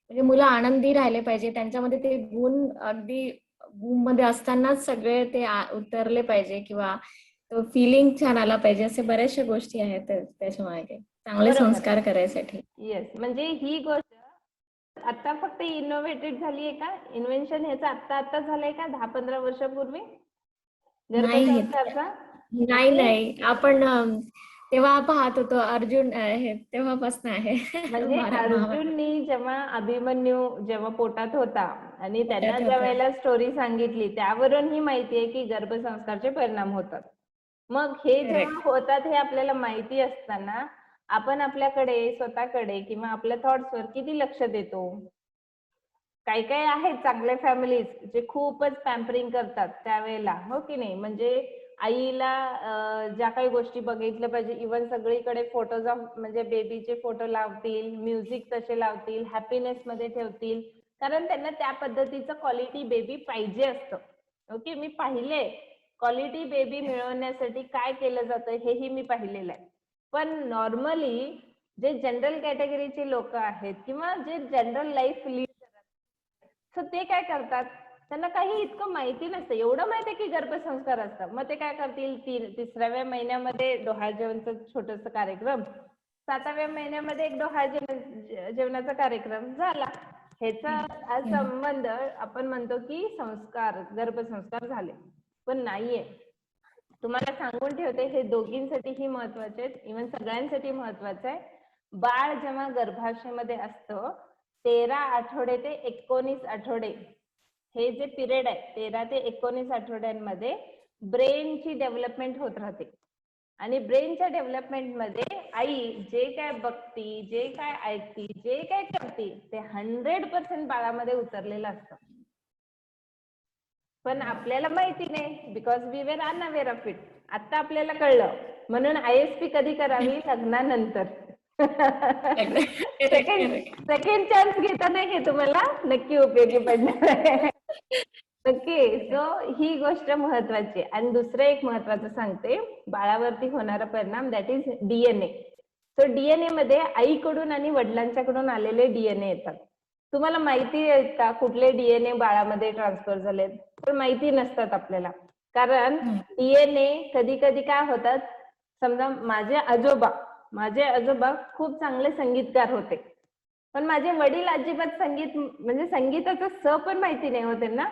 म्हणजे मुलं आनंदी राहिले पाहिजे, त्यांच्यामध्ये ते गुण अगदी मध्ये असतानाच सगळे ते उतरले पाहिजे किंवा तो फिलिंग छान आला पाहिजे, असे बऱ्याचशा गोष्टी आहेत त्याच्या मागे चांगले बरोबर. संस्कार करायसाठी. येस, म्हणजे ही गोष्ट आता फक्त इनोव्हेटेड झालीये का? इन्व्हेन्शन ह्याचं आता झालंय का 10-15 वर्षापूर्वी नाही हे गर्भसंस्कारचा? नाही आपण तेव्हा पाहत होतो अर्जुन हे तेव्हापासून आहे. म्हणजे महाभारत अर्जुननी जेव्हा अभिमन्यू जेव्हा पोटात होता आणि त्यांना पोटात ज्या होता. वेळेला स्टोरी सांगितली त्यावरून ही माहिती आहे की गर्भसंस्कारचे परिणाम होतात. मग हे जेव्हा होतात हे आपल्याला माहिती असताना आपण आपल्याकडे स्वतःकडे किंवा आपल्या थॉट्सवर किती लक्ष देतो? काही काही आहेत चांगले फॅमिलीज जे खूपच पॅम्परिंग करतात त्यावेळेला, हो की नाही? म्हणजे आईला ज्या काही गोष्टी बघितल्या पाहिजे, इव्हन सगळीकडे फोटोज म्हणजे बेबीचे फोटो लावतील, म्युझिक तसे लावतील, हॅपीनेस मध्ये ठेवतील, कारण त्यांना त्या पद्धतीचं क्वालिटी बेबी पाहिजे असतं. ओके, मी पाहिले क्वालिटी बेबी मिळवण्यासाठी काय केलं जातं हेही मी पाहिलेलं आहे. पण नॉर्मली जे जनरल कॅटेगरीचे लोक आहेत किंवा जे जनरल लाईफ लीड तर ते काय करतात, त्यांना काही इतकं माहिती नसतं. एवढं माहिती आहे की गर्भसंस्कार असतात, मग ते काय करतील, 3-3व्या महिन्यामध्ये डोहाळ जेवणाचा छोटस कार्यक्रम, 7व्या महिन्यामध्ये एक डोहाळ जेवणाचा कार्यक्रम झाला. ह्याचा हा संबंध आपण म्हणतो की संस्कार, गर्भसंस्कार झाले, पण नाहीये. तुम्हाला सांगून ठेवते, हे दोघींसाठीही महत्वाचे आहेत, इव्हन सगळ्यांसाठी महत्वाचं आहे. बाळ जेव्हा गर्भाशयामध्ये असतं 13 आठवडे ते 19 आठवडे हे जे पिरियड आहे, 13 ते 19 आठवड्यांमध्ये ब्रेनची डेव्हलपमेंट होत राहते. आणि ब्रेनच्या डेव्हलपमेंट मध्ये आई जे काय बघती, जे काय ऐकती, जे काय करते ते 100% बाळामध्ये उतरलेलं असतं. पण आपल्याला माहिती नाही, because we were unaware of it. आता आपल्याला कळलं, म्हणून ISP कधी करावी? लग्नानंतर. सेकंड चान्स घेताना हे तुम्हाला नक्की उपयोगी पडणार आहे. ओके, सो ही गोष्ट महत्वाची. आणि दुसरं एक महत्वाचं सांगते, बाळावरती होणारा परिणाम, that is DNA. So DNA मध्ये आईकडून आणि वडिलांच्याकडून आलेले DNA येतात. तुम्हाला माहिती आहे का कुठले DNA बाळामध्ये ट्रान्सफर झालेत? पण माहिती नसतात आपल्याला, कारण DNA कधी कधी काय होतात, समजा माझे आजोबा खूप चांगले संगीतकार होते, पण माझे वडील अजिबात संगीत म्हणजे संगीताचं स पण माहिती नाही होते ना.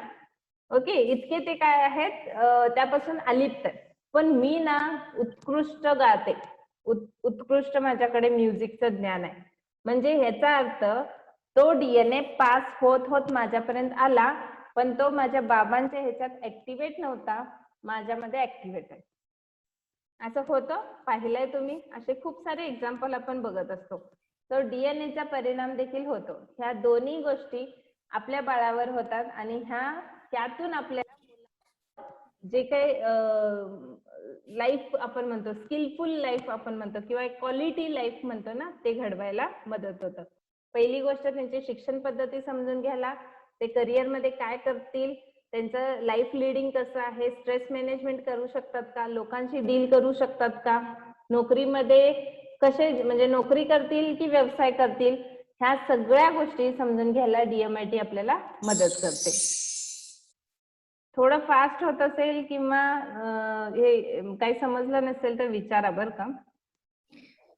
ओके, इतके ते काय आहेत त्यापासून अलिप्त आहेत. पण मी ना उत्कृष्ट गाते, उत्कृष्ट माझ्याकडे म्युझिकचं ज्ञान आहे. म्हणजे ह्याचा अर्थ तो DNA पास होत होत माझ्यापर्यंत आला, पण तो माझ्या बाबांच्या ह्याच्यात ऍक्टिव्हेट नव्हता, माझ्यामध्ये ऍक्टिव्हेट आहे. असं होतं, पाहिलंय तुम्ही? असे खूप सारे एक्झाम्पल आपण बघत असतो. तर DNAचा परिणाम देखील होतो. ह्या दोन्ही गोष्टी आपल्या बाळावर होतात आणि त्यातून आपल्याला जे काही लाईफ आपण म्हणतो, स्किलफुल लाईफ आपण म्हणतो किंवा एक क्वालिटी लाईफ म्हणतो ना, ते घडवायला मदत होतं. पहिली गोष्ट त्यांची शिक्षण पद्धती समजून घ्यायला, ते करिअर मध्ये काय करतील, त्यांचं लाईफ लिडिंग कसं आहे, स्ट्रेस मॅनेजमेंट करू शकतात का, लोकांशी डील करू शकतात का, नोकरीमध्ये कसे म्हणजे नोकरी करतील की व्यवसाय करतील, ह्या सगळ्या गोष्टी समजून घ्यायला DMIT आपल्याला मदत करते. थोडं फास्ट होत असेल किंवा हे काही समजलं नसेल तर विचारा बरं का.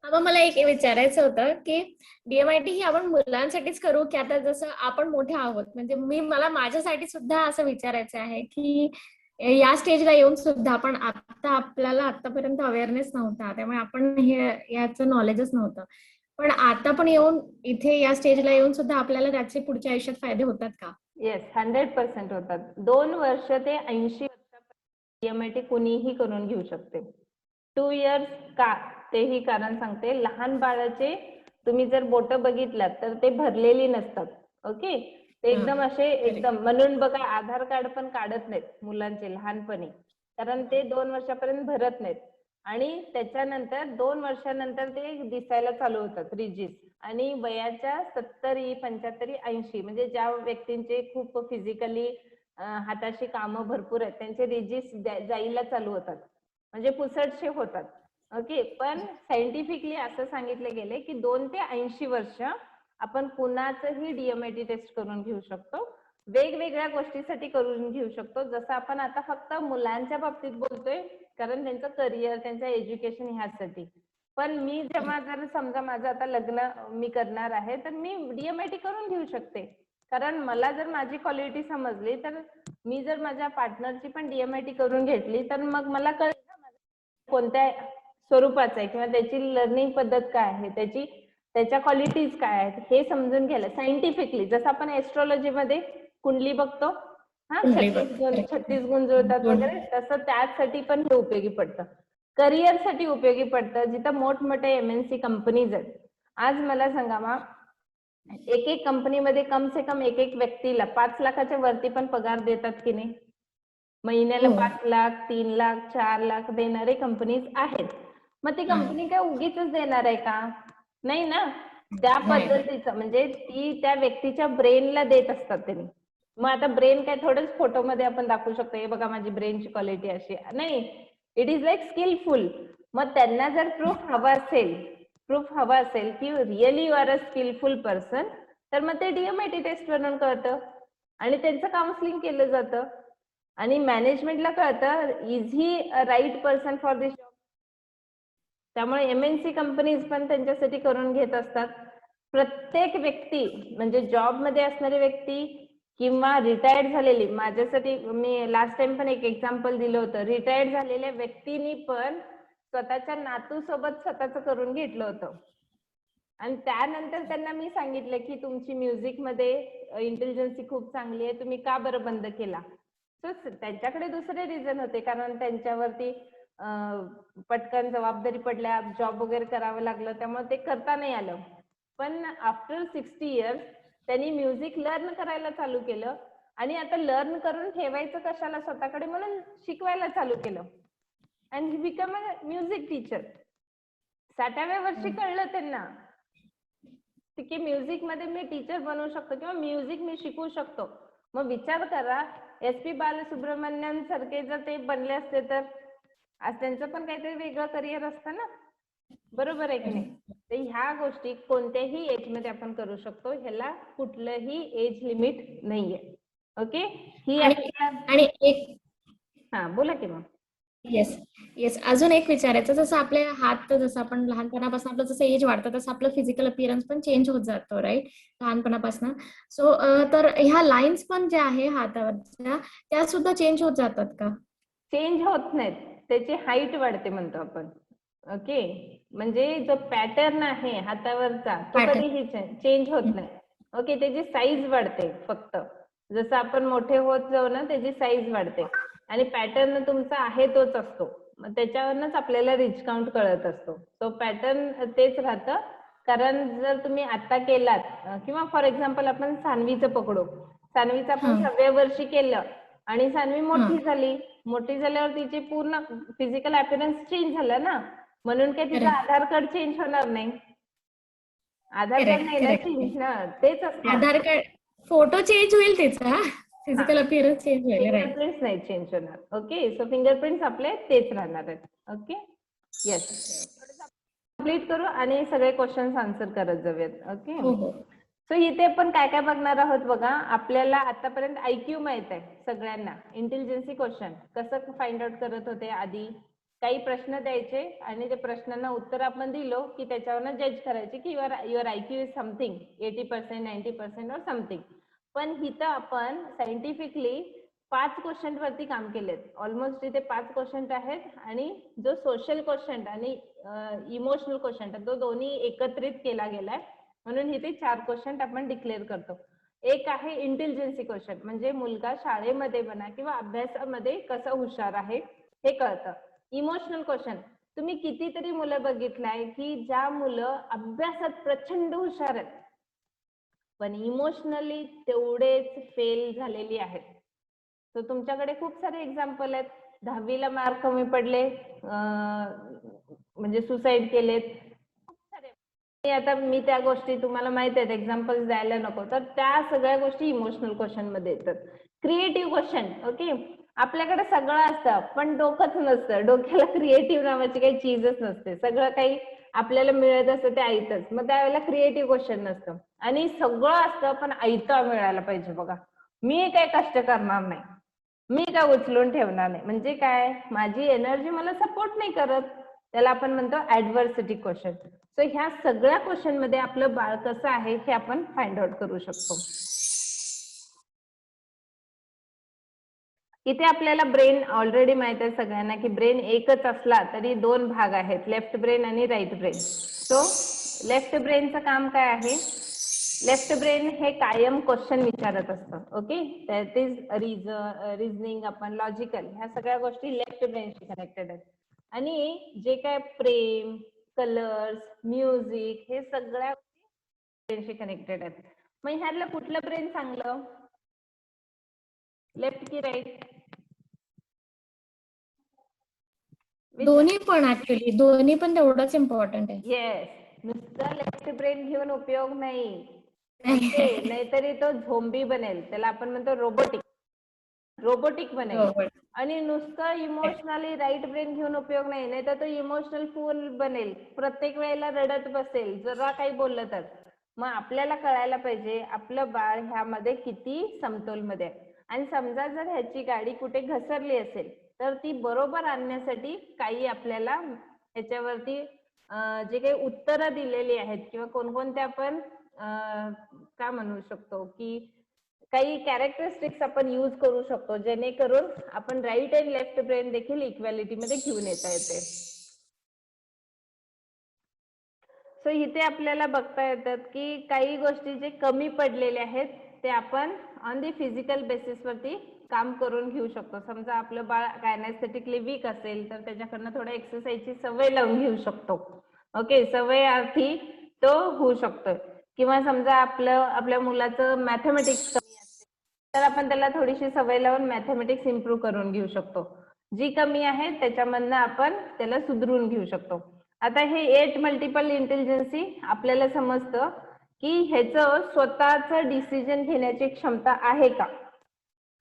मग मला एक विचारायचं होतं की DMIT ही आपण मुलांसाठीच करू की आता जसं आपण मोठे आहोत, म्हणजे मला माझ्यासाठी सुद्धा असं विचारायचं आहे की या स्टेजला येऊन सुद्धा आपण आपल्याला आतापर्यंत अवेअरनेस नव्हता, त्यामुळे आपण याचं नॉलेजच नव्हतं, पण आता पण येऊन इथे या स्टेजला येऊन सुद्धा आपल्याला त्याचे पुढच्या आयुष्यात फायदे होतात का? येस, 100% होतात. 2 वर्ष ते 80 वर्षापर्यंत DMIT कुणीही करून घेऊ शकते. 2 इयर्स का, तेही कारण सांगते. लहान बाळाचे तुम्ही जर बोट बघितलात तर ते भरलेली नसतात. ओके, ते एकदम असे एकदम, म्हणून बघा आधार कार्ड पण काढत नाहीत मुलांचे लहानपणी, कारण ते 2 वर्षापर्यंत भरत नाहीत. आणि त्याच्यानंतर 2 वर्षानंतर ते दिसायला चालू होतात रिजिस. आणि वयाच्या 70, 75, 80 म्हणजे ज्या व्यक्तींचे खूप फिजिकली हाताशी कामं भरपूर आहेत त्यांचे रिजिस जायला चालू होतात, म्हणजे पुसटशे होतात. ओके, पण सायंटिफिकली असं सांगितलं गेले की 2 ते 80 वर्ष आपण कुणाचंही DMIT टेस्ट करून घेऊ शकतो, वेगवेगळ्या गोष्टीसाठी करून घेऊ शकतो. जसं आपण आता फक्त मुलांच्या बाबतीत बोलतोय कारण त्यांचं करिअर, त्यांचं एज्युकेशन ह्यासाठी. पण मी जेव्हा जर समजा माझं आता लग्न मी करणार आहे तर मी DMIT करून घेऊ शकते. कारण मला जर माझी क्वालिटी समजली तर मी जर माझ्या पार्टनरची पण DMIT करून घेतली तर मग मला कळतं कोणत्या स्वरूपाचं आहे किंवा त्याची लर्निंग पद्धत काय आहे, त्याच्या क्वालिटीज काय आहेत हे समजून घ्यायला सायंटिफिकली. जसं आपण एस्ट्रॉलॉजी मध्ये कुंडली बघतो, हा, 36 गुण जुळतात वगैरे, तसं त्यासाठी पण हे उपयोगी पडतं. करिअर साठी उपयोगी पडतं. जिथं मोठमोठे MNC कंपनीज आहेत. आज मला सांगा मग एक कंपनीमध्ये कम से कम एक व्यक्तीला 5 लाखाच्या वरती पण पगार देतात की नाही? महिन्याला 5 लाख, 3 लाख, 4 लाख देणारे कंपनीज आहेत. मग ती कंपनी काय उगीच देणार आहे का? नाही ना. त्या पद्धतीचं म्हणजे ती त्या व्यक्तीच्या ब्रेनला देत असतात त्यांनी. मग आता ब्रेन काय थोडंच फोटोमध्ये आपण दाखवू शकतो, हे बघा माझी ब्रेनची क्वालिटी अशी नाही. It is like skillful. मग त्यांना जर प्रूफ हवा असेल की really you are a skillful person, तर मग ते DMIT टेस्ट वरून कळतं आणि त्यांचं काउन्सिलिंग केलं जातं आणि मॅनेजमेंटला कळतं is he a right person for this job. त्यामुळे MNC कंपनीज पण त्यांच्यासाठी करून घेत असतात. प्रत्येक व्यक्ती म्हणजे जॉब मध्ये असणारी व्यक्ती किंवा रिटायर्ड झालेली, माझ्यासाठी मी लास्ट टाइम पण एक एक्झाम्पल दिलं होतं, रिटायर्ड झालेल्या व्यक्तींनी पण स्वतःच्या नातू सोबत स्वतःच करून घेतलं होतं आणि त्यानंतर त्यांना मी सांगितलं की तुमची म्युझिक मध्ये इंटेलिजन्सी खूप चांगली आहे, तुम्ही का बरं बंद केला? सो त्यांच्याकडे दुसरे रिझन होते, कारण त्यांच्यावरती पटकन जबाबदारी पडल्या, जॉब वगैरे करावं लागलं, त्यामुळे ते करता नाही आलं. पण आफ्टर 60 इयर्स त्यांनी म्युझिक लर्न करायला चालू केलं आणि आता लर्न करून ठेवायचं कशाला स्वतःकडे म्हणून शिकवायला चालू केलं. And he become a music teacher. 60व्या वर्षी कळलं त्यांना की म्युझिक मध्ये मी टीचर बनवू शकतो किंवा म्युझिक मी शिकवू शकतो. मग विचार करा, SP बालसुब्रमण्यम सारखे जर ते बनले असते तर आज त्यांचं पण काहीतरी वेगळं करिअर असतं ना, बरोबर आहे की नाही? तर ह्या गोष्टी कोणत्याही एज मध्ये आपण करू शकतो, ह्याला कुठलंही एज लिमिट नाहीये. ओके, ही आणि एक हा बोला की मग. येस अजून एक विचारायचं, जसं आपले हात, जसं आपण लहानपणापासून आपलं जसं एज वाढतं तसं आपलं फिजिकल अपीअरन्स पण चेंज होत जातो, राईट, लहानपणापासून. सो तर ह्या लाईन्स पण ज्या आहे हातावरच्या त्या सुद्धा चेंज होत जातात का? चेंज होत नाहीत, त्याची हाईट वाढते म्हणतो आपण. ओके, म्हणजे जो पॅटर्न आहे हातावरचा तो कधीही चेंज होत नाही. ओके, त्याची साईज वाढते फक्त. जसं आपण मोठे होत जाऊ ना त्याची साईज वाढते आणि पॅटर्न तुमचा आहे तोच असतो. मग त्याच्यावरच आपल्याला रिच काउंट कळत असतो. तो पॅटर्न तेच राहतं. कारण जर तुम्ही आता केलात किंवा फॉर एक्झाम्पल आपण सान्वीचं पकडू, सान्वीचं आपण 6व्या वर्षी केलं आणि सान्वी मोठी झाली, मोठी झाल्यावर तिचे पूर्ण फिजिकल अपीअरन्स चेंज झालं ना, म्हणून काय तिचं आधार कार्ड चेंज होणार नाही. आधार कार्ड नाही ना चेंज ना, तेच असतं. आधार कार्ड फोटो चेंज होईल त्याचा, फिजिकल अपीअरन्स चेंज होईल, राईट. फिंगरप्रिंट्स नाही चेंज होणार. ओके, सो फिंगरप्रिंट्स आपले तेच राहणार आहेत. ओके, येस, कंप्लीट करू आणि सगळे क्वेश्चन्स आन्सर करत जाऊयात. ओके, सो इथे आपण काय काय बघणार आहोत बघा. आपल्याला आतापर्यंत IQ माहित आहे सगळ्यांना. इंटेलिजन्सी क्वेश्चन कसं फाइंड आउट करत होते आधी, काही प्रश्न द्यायचे आणि ते प्रश्नांना उत्तर आपण दिलो की त्याच्यावरनं जज करायचे की युअर IQ इज समथिंग 80%, 90% और समथिंग. पण इथं आपण सायंटिफिकली 5 क्वेश्चन वरती काम केलेत. ऑलमोस्ट इथे 5 क्वेश्चन आहेत आणि जो सोशल क्वेश्चन आणि इमोशनल क्वेश्चन तो दोन्ही एकत्रित केला गेलाय, म्हणून इथे 4 क्वेश्चन आपण डिक्लेअर करतो. एक आहे इंटेलिजन्सी क्वेश्चन, म्हणजे मुलगा शाळेमध्ये म्हणा किंवा अभ्यासामध्ये कसा हुशार आहे हे कळतं. इमोशनल क्वेश्चन, तुम्ही कितीतरी मुलं बघितलाय की ज्या मुलं अभ्यासात प्रचंड हुशार आहेत पण इमोशनली तेवढेच फेल झालेली आहेत. तर तुमच्याकडे खूप सारे एक्झाम्पल आहेत. 10वीला मार्क कमी पडले, म्हणजे सुसाईड केलेत, खूप सारे. आता मी त्या गोष्टी तुम्हाला माहित आहेत, एक्झाम्पल्स द्यायला नको, तर त्या सगळ्या गोष्टी इमोशनल क्वेश्चन मध्ये येतात. क्रिएटिव्ह क्वेश्चन, ओके, आपल्याकडे सगळं असतं पण डोकंच नसतं. डोक्याला क्रिएटिव्ह नावाची काही चीजच नसते. सगळं काही आपल्याला मिळत असतं ते ऐकतच, मग त्यावेळेला क्रिएटिव्ह क्वेश्चन नसतं आणि सगळं असतं पण ऐकता मिळायला पाहिजे बघा. मी काय कष्ट करणार नाही, मी काय उचलून ठेवणार नाही, म्हणजे काय माझी एनर्जी मला सपोर्ट नाही करत, त्याला आपण म्हणतो ऍडव्हर्सिटी क्वेश्चन. सो ह्या सगळ्या क्वेश्चन मध्ये आपलं बाळ कसं आहे हे आपण फाइंड आउट करू शकतो. इथे आपल्याला ब्रेन ऑलरेडी माहित आहे सगळ्यांना की ब्रेन एकच असला तरी दोन भाग आहेत, लेफ्ट ब्रेन आणि राईट ब्रेन. सो लेफ्ट ब्रेनचं काम काय आहे, लेफ्ट ब्रेन हे कायम क्वेश्चन विचारत असतं. ओके, दॅट इज रिझनिंग, आपण लॉजिकल, ह्या सगळ्या गोष्टी लेफ्ट ब्रेनशी कनेक्टेड आहेत. आणि जे काय प्रेम, कलर्स, म्युझिक, हे सगळ्या ब्रेनशी कनेक्टेड आहेत. मग ह्यातलं कुठलं ब्रेन चांगलं, लेफ्ट की राईट? दोन्ही पण ऍक्च्युली दोन्ही पण तेवढंच इम्पॉर्टंट आहे. येस, नुसतं लेफ्ट ब्रेन घेऊन उपयोग नाही. ओके, नाहीतरी तो झोंबी बनेल, त्याला आपण म्हणतो रोबोटिक बनेल. आणि नुसतं इमोशनली राईट ब्रेन घेऊन उपयोग नाही, नाहीतर तो इमोशनल फूल बनेल, प्रत्येक वेळेला रडत बसेल जरा काही बोललं तर. मग आपल्याला कळायला पाहिजे आपलं बाळ ह्यामध्ये किती समतोल मध्ये आहे. आणि समजा जर ह्याची गाडी कुठे घसरली असेल तर ती बरोबर आणण्यासाठी काही आपल्याला ह्याच्यावरती जे काही उत्तरं दिलेली आहेत किंवा कोणकोणत्या आपण काय म्हणू शकतो की काही कॅरेक्टरिस्टिक्स आपण यूज करू शकतो जेणेकरून आपण राईट अँड लेफ्ट ब्रेन देखील इक्वॅलिटी मध्ये घेऊन येता येते. सो इथे आपल्याला बघता येतात की काही गोष्टी जे कमी पडलेले आहेत ते आपण ऑन दी फिजिकल बेसिस वरती काम करून घेऊ शकतो. समजा आपलं बाळ कायनेस्थेटिकली वीक असेल तर त्याच्याकडनं थोडं एक्सरसाइजची सवय लावून घेऊ शकतो. ओके, सवय अर्थी तो होऊ शकतो. किंवा समजा आपल्या मुलाचं मॅथमॅटिक्स कमी असेल तर आपण त्याला थोडीशी सवय लावून मॅथमॅटिक्स इम्प्रूव्ह करून घेऊ शकतो. जी कमी आहे त्याच्यामधनं आपण त्याला सुधरून घेऊ शकतो. आता हे 8 मल्टिपल इंटेलिजन्सी आपल्याला समजतं की ह्याचं स्वतःच डिसिजन घेण्याची क्षमता आहे का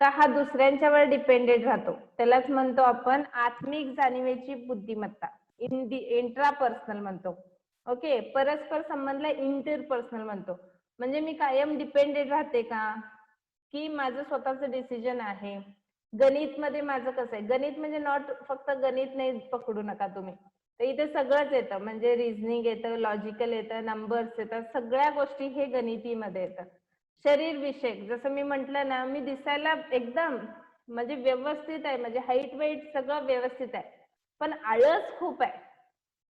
हा दुसऱ्यांच्यावर डिपेंडेंट राहतो. त्यालाच म्हणतो आपण आत्मिक जाणीवेची बुद्धिमत्ता, इंट्रापर्सनल म्हणतो. ओके, परस्पर संबंधला इंटरपर्सनल म्हणतो. म्हणजे मी कायम डिपेंडेंट राहते का की माझं स्वतःच डिसिजन आहे. गणित मध्ये माझं कसं आहे, गणित म्हणजे नॉट फक्त गणित नाही पकडू नका तुम्ही, तर इथे सगळंच येतं, म्हणजे रिझनिंग येतं, लॉजिकल येतं, नंबर्स येतात, सगळ्या गोष्टी हे गणितीमध्ये येतात. शरीर विषयक, जसं मी म्हंटल ना, मी दिसायला एकदम म्हणजे व्यवस्थित आहे, म्हणजे हाईट वेट सगळं व्यवस्थित आहे, पण आळस खूप आहे.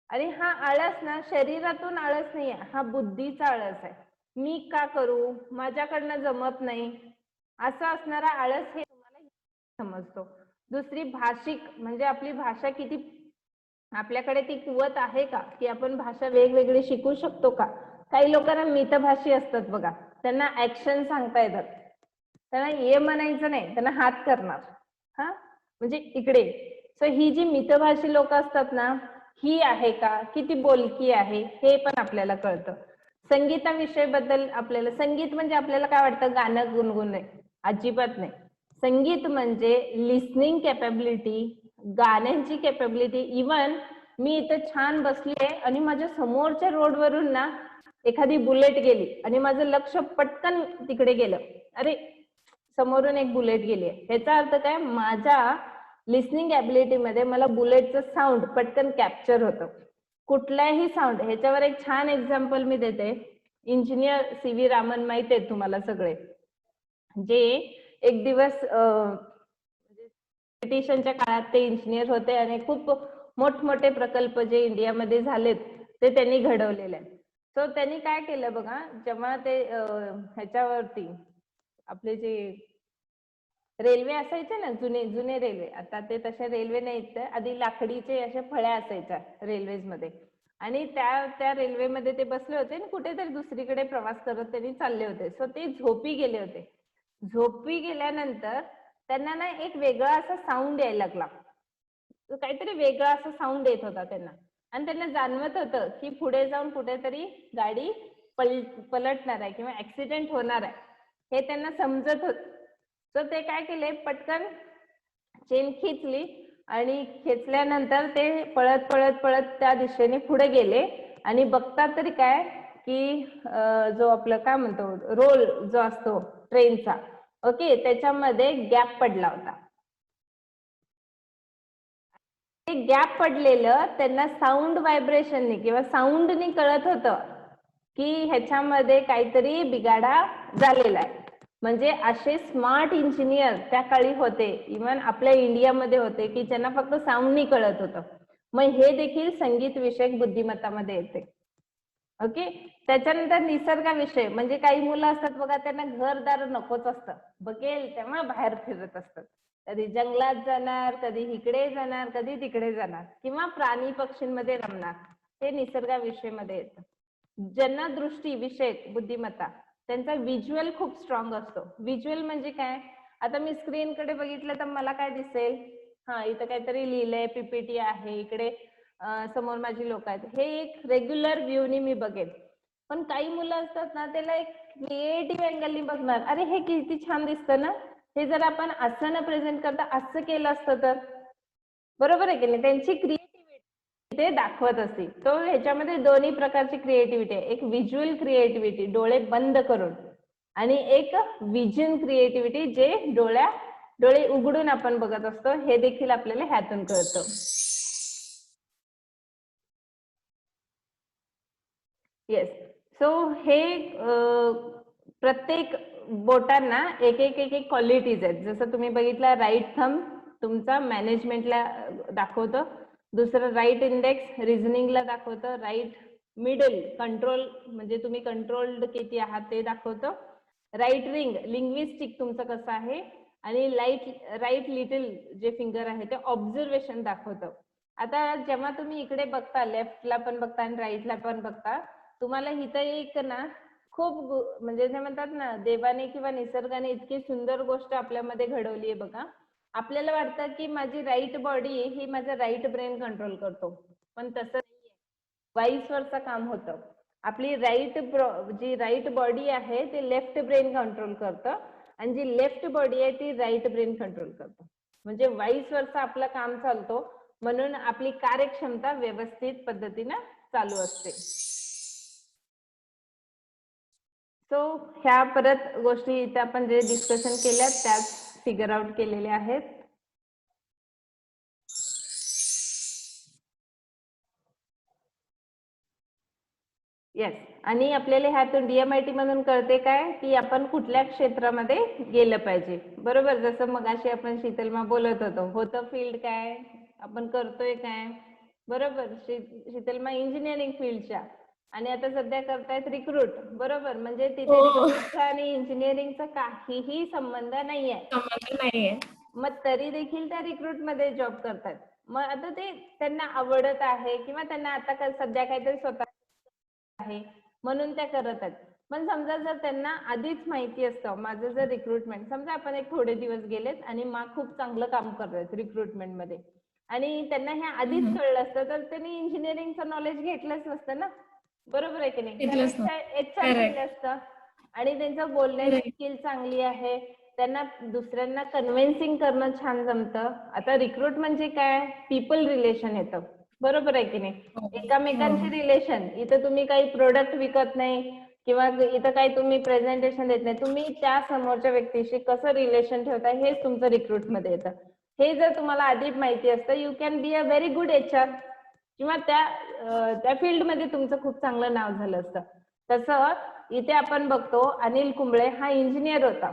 आणि हा आळस ना शरीरातून आळस नाहीये, हा बुद्धीचा आळस आहे. मी का करू, माझ्याकडनं जमत नाही, असं असणारा आळस हे तुम्हाला समजतो. दुसरी भाषिक, म्हणजे आपली भाषा किती, आपल्याकडे ती कुवत आहे का की आपण भाषा वेगवेगळी शिकू शकतो का. काही लोकांना मितभाषी असतात बघा, त्यांना ऍक्शन सांगता येतात, त्यांना ये म्हणायचं नाही, त्यांना हात करणार, हा म्हणजे इकडे. सो ही जी मितभाषी लोक असतात ना, ही आहे का, किती बोलकी आहे हे पण आपल्याला कळतं. संगीताविषयी बद्दल आपल्याला, संगीत म्हणजे आपल्याला काय वाटतं गाणं गुणगुण नाही, अजिबात नाही. संगीत म्हणजे लिसनिंग कॅपॅबिलिटी, गाण्यांची कॅपॅबिलिटी. इवन मी इथं छान बसले आणि माझ्या समोरच्या रोडवरून ना एखादी बुलेट गेली आणि माझं लक्ष पटकन तिकडे गेलं, अरे समोरून एक बुलेट गेली, ह्याचा अर्थ काय, माझ्या लिसनिंग ॲबिलिटी मध्ये मला बुलेटचं साऊंड पटकन कॅप्चर होतं, कुठलाही साऊंड. ह्याच्यावर एक छान एक्झाम्पल मी देते. इंजिनियर CV रामन माहित आहेत तुम्हाला सगळे, जे एक दिवस ब्रिटिशांच्या काळात ते इंजिनियर होते आणि खूप मोठमोठे प्रकल्प जे इंडियामध्ये झालेत ते त्यांनी घडवलेले आहेत. सो त्यांनी काय केलं बघा, जेव्हा ते ह्याच्यावरती आपले जे रेल्वे असायचे ना, जुने रेल्वे, आता ते तशा रेल्वे नाहीत, आधी लाकडीचे अशा फळ्या असायच्या रेल्वेज मध्ये, आणि त्या रेल्वेमध्ये ते बसले होते आणि कुठेतरी दुसरीकडे प्रवास करत त्यांनी चालले होते. सो ते झोपी गेले होते. झोपी गेल्यानंतर त्यांना ना एक वेगळा असा साऊंड यायला लागला, काहीतरी वेगळा असा साऊंड येत होता त्यांना, आणि त्यांना जाणवत होतं की पुढे जाऊन कुठेतरी गाडी पलटणार आहे किंवा ऍक्सिडेंट होणार आहे, हे त्यांना समजत होत. तर ते काय केले, पटकन चेन खिचली आणि खेचल्यानंतर ते पळत पळत पळत त्या दिशेने पुढे गेले आणि बघतात तरी काय की जो आपलं काय म्हणतो रोल जो असतो ट्रेनचा, ओके, त्याच्यामध्ये गॅप पडला होता. ते गॅप पडलेलं त्यांना साऊंड व्हायब्रेशननी किंवा साऊंडनी कळत होतं की ह्याच्यामध्ये काहीतरी बिघाडा झालेला आहे. म्हणजे असे स्मार्ट इंजिनियर त्या काळी होते, इव्हन आपल्या इंडियामध्ये होते, की ज्यांना फक्त साऊंडनी कळत होतं. मग हे देखील संगीत विषयक बुद्धिमत्तामध्ये येते. ओके, त्याच्यानंतर निसर्गाविषय, म्हणजे काही मुलं असतात बघा, त्यांना घरदार नकोच असतं, बघेल तेव्हा बाहेर फिरत असतात. कधी जंगलात जाणार, कधी इकडे जाणार, कधी तिकडे जाणार, किंवा प्राणी पक्षींमध्ये रमणार. हे निसर्गाविषयी मध्ये येतं. ज्यांना दृष्टी विषयक बुद्धिमत्ता, त्यांचा व्हिज्युअल खूप स्ट्रॉंग असतो. व्हिज्युअल म्हणजे काय, आता मी स्क्रीन कडे बघितलं तर मला काय दिसेल, हा इथं काहीतरी लिहिलंय, पीपीटी आहे, इकडे समोर माझी लोक आहेत, हे एक रेग्युलर व्ह्यूनी मी बघेन. पण काही मुलं असतात ना, त्याला एक क्रिएटिव्ह अँगलनी बघणार, अरे हे किती छान दिसतं ना, हे जर आपण असं न प्रेझेंट करता असं केलं असतं तर, बरोबर आहे की नाही, त्यांची क्रिएटिव्हिटी ते दाखवत असते. तो ह्याच्यामध्ये दोन्ही प्रकारची क्रिएटिव्हिटी आहे, एक व्हिज्युअल क्रिएटिव्हिटी डोळे बंद करून, आणि एक विजन क्रिएटिव्हिटी जे डोळे उघडून आपण बघत असतो. हे देखील आपल्याला ह्यातून कळतं. येस, सो हे प्रत्येक बोटांना एक एक एक एक क्वालिटीज आहेत. जसं तुम्ही बघितलं, राईट थंब तुमचा मॅनेजमेंटला दाखवतं, दुसरं राईट इंडेक्स रिझनिंगला दाखवतं, राईट मिडल कंट्रोल म्हणजे तुम्ही कंट्रोल्ड किती आहात ते दाखवतं, राईट रिंग लिंग्विस्टिक तुमचं कसं आहे, आणि राईट लिटिल जे फिंगर आहे ते ऑब्झर्वेशन दाखवतं. आता जेव्हा तुम्ही इकडे बघता, लेफ्टला पण बघता आणि राईटला पण बघता, तुम्हाला इथं एक ना खूप म्हणजे जे म्हणतात ना, देवाने किंवा निसर्गाने इतकी सुंदर गोष्ट आपल्यामध्ये घडवली आहे बघा. आपल्याला वाटतं की माझी राईट बॉडी ही माझं राईट ब्रेन कंट्रोल करतो, पण तसं नाहीये, वाईस वर्सा काम होतं. आपली जी राईट बॉडी आहे ते लेफ्ट ब्रेन कंट्रोल करतं, आणि जी लेफ्ट बॉडी आहे ती राईट ब्रेन कंट्रोल करतं. म्हणजे वाईस वर्सा आपलं काम चालतो, म्हणून आपली कार्यक्षमता व्यवस्थित पद्धतीनं चालू असते. सो ह्या परत गोष्टी इथे आपण जे डिस्कशन केल्या त्याच फिगर आउट केलेल्या आहेत. येस, आणि आपल्याला ह्यातून DMIT मधून कळते काय की आपण कुठल्या क्षेत्रामध्ये गेलं पाहिजे. बरोबर, जसं मगाशी आपण शीतलमा बोलत होतं फील्ड काय, आपण करतोय काय. बरोबर, शीतलमा इंजिनिअरिंग फील्डच्या, आणि आता सध्या करतायत रिक्रूट. बरोबर, म्हणजे तिथे रिक्रूटचा आणि इंजिनिअरिंगचा काहीही संबंध नाहीये, मग तरी देखील त्या रिक्रूट मध्ये जॉब करतात. मग आता ते त्यांना आवडत आहे, किंवा त्यांना आता सध्या काहीतरी स्वतः आहे म्हणून त्या करत आहेत. पण समजा जर त्यांना आधीच माहिती असतं, माझं जर रिक्रुटमेंट, समजा आपण एक थोडे दिवस गेलेत आणि खूप चांगलं काम करतायत रिक्रुटमेंट मध्ये, आणि त्यांना हे आधीच कळलं असतं तर त्यांनी इंजिनिअरिंगचं नॉलेज घेतलंच नसतं ना. बरोबर आहे की नाही, HR केलं असतं. आणि त्यांचं बोलण्याची स्किल चांगली आहे, त्यांना दुसऱ्यांना कन्व्हिन्सिंग करणं छान जमतं. आता रिक्रूट म्हणजे काय, पीपल रिलेशन येतं. बरोबर आहे की नाही, एकामेकांचे रिलेशन. इथं तुम्ही काही प्रोडक्ट विकत नाही, किंवा इथं काही तुम्ही प्रेझेंटेशन देत नाही, तुम्ही त्या समोरच्या व्यक्तीशी कसं रिलेशन ठेवताय हेच तुमचं रिक्रूट मध्ये येतं. हे जर तुम्हाला आधी माहिती असतं, you can be a very good HR, किंवा त्या फील्ड मध्ये तुमचं खूप चांगलं नाव झालं असतं. तसं इथे आपण बघतो, अनिल कुंबळे हा इंजिनियर होता,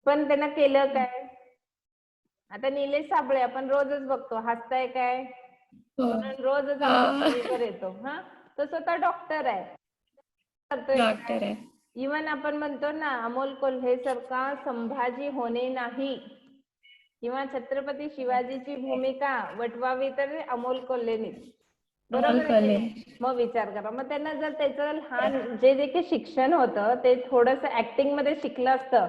पण त्यानं केलं काय. आता निलेश साबळे आपण रोजच बघतो, हसताय काय, म्हणून रोजच आपल्यावर येतो. हा, तो स्वतः डॉक्टर आहे, करतोय. इव्हन आपण म्हणतो ना, अमोल कोल्हे सारखा संभाजी होणे नाही, किंवा छत्रपती शिवाजीची भूमिका वटवावी तर अमोल कोल्हेने. बरोबर आहे. मग विचार करा, मग त्यांना जर त्याचं लहान जे देखील शिक्षण होतं ते थोडस ऍक्टिंग मध्ये शिकलं असतं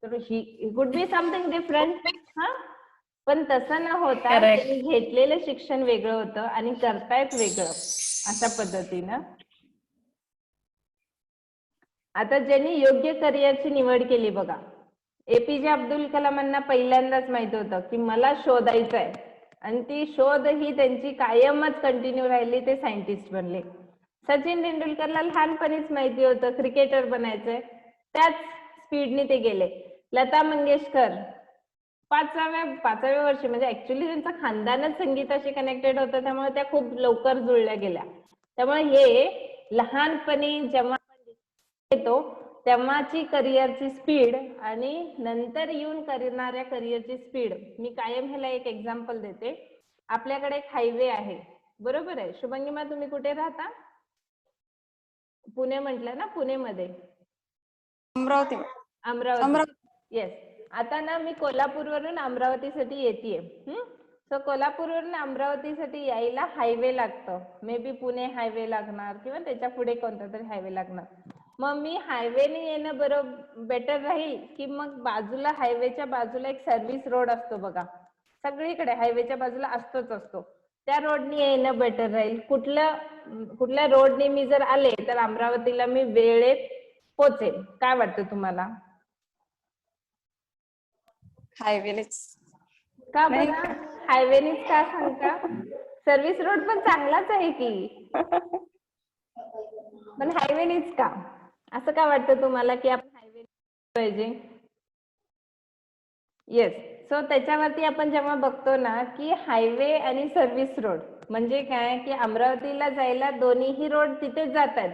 तर he could be something different. हा, पण तसं न होता त्यांनी घेतलेलं शिक्षण वेगळं होतं आणि करतायत वेगळं, अशा पद्धतीनं. आता ज्यांनी योग्य करिअरची निवड केली बघा, एपीजे अब्दुल कलामांना पहिल्यांदाच माहित होतं की मला शोधायचं आहे, आणि ती शोध ही त्यांची कायमच कंटिन्यू राहिली, ते सायंटिस्ट बनले. सचिन तेंडुलकरला लहानपणीच माहिती होतं क्रिकेटर बनायचंय, त्याच स्पीडने ते गेले. लता मंगेशकर पाचव्या वर्षी, म्हणजे ऍक्च्युली त्यांचा खानदानच संगीताशी कनेक्टेड होतं, त्यामुळे त्या खूप लवकर जुळल्या गेल्या. त्यामुळे हे लहानपणी जेव्हा येतो तेव्हाची करिअरची स्पीड आणि नंतर येऊन करणाऱ्या करिअरची स्पीड, मी कायम ह्याला एक एक्झाम्पल देते. आपल्याकडे एक हायवे आहे, बरोबर आहे. शुभंगिमा, तुम्ही कुठे राहता? पुणे म्हटलं ना, पुणेमध्ये. अमरावती. अमरावती, येस. आता ना मी कोल्हापूरवरून अमरावतीसाठी येतेय. सो कोल्हापूरवरून अमरावतीसाठी यायला हायवे लागतं. मे बी पुणे हायवे लागणार किंवा त्याच्या पुढे कोणता तरी हायवे लागणार. मग मी हायवेने येणं बेटर राहील की मग बाजूला, हायवेच्या बाजूला एक सर्व्हिस रोड असतो बघा, सगळीकडे हायवेच्या बाजूला असतो, त्या रोडनी येणं बेटर राहील? कुठल्या रोडने मी जर आले तर अमरावतीला मी वेळेत पोचेल? काय वाटतं तुम्हाला? हायवेनेच. का बरं हायवेनेच का सांगता? सर्व्हिस रोड पण चांगलाच आहे की, पण हायवेनेच का? असं का वाटतं तुम्हाला की आपण हायवे पाहिजे? येस. सो त्याच्यावरती आपण जेव्हा बघतो ना की हायवे आणि सर्व्हिस रोड म्हणजे काय, की अमरावतीला जायला दोन्हीही रोड तिथेच जातात,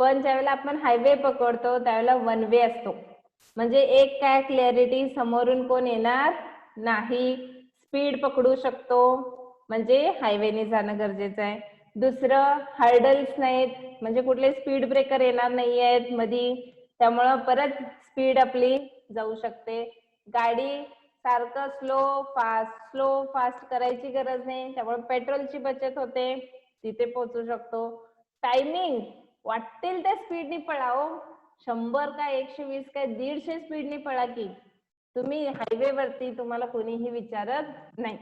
पण ज्यावेळेला आपण हायवे पकडतो त्यावेळेला वन वे असतो. म्हणजे एक काय, क्लॅरिटी, समोरून कोण येणार नाही, स्पीड पकडू शकतो, म्हणजे हायवेने जाणं गरजेचं आहे. दुसरं, हर्डल्स नाहीत, म्हणजे कुठले स्पीड ब्रेकर येणार नाही आहेत मधी, त्यामुळं परत स्पीड आपली जाऊ शकते. गाडी सारखं स्लो फास्ट करायची गरज नाही, त्यामुळे पेट्रोलची बचत होते, तिथे पोहोचू शकतो. टायमिंग वाटेल त्या स्पीडने पळाओ, 100 काय 120 काय 150 स्पीडने पळा की तुम्ही हायवे वरती, तुम्हाला कोणीही विचारत नाही.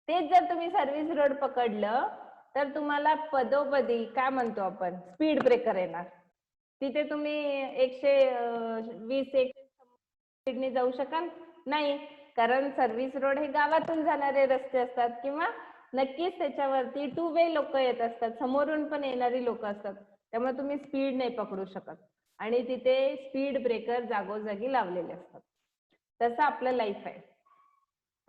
तेच जर तुम्ही सर्व्हिस रोड पकडलं तर तुम्हाला पदोपदी काय म्हणतो आपण, स्पीड ब्रेकर येणार. तिथे तुम्ही 120 स्पीडने जाऊ शकाल नाही, कारण सर्व्हिस रोड हे गावातून जाणारे रस्ते असतात किंवा नक्कीच त्याच्यावरती टू वे लोक येत असतात, समोरून पण येणारी लोक असतात, त्यामुळे तुम्ही स्पीड नाही पकडू शकत, आणि तिथे स्पीड ब्रेकर जागोजागी लावलेले असतात. तसं आपलं लाईफ आहे.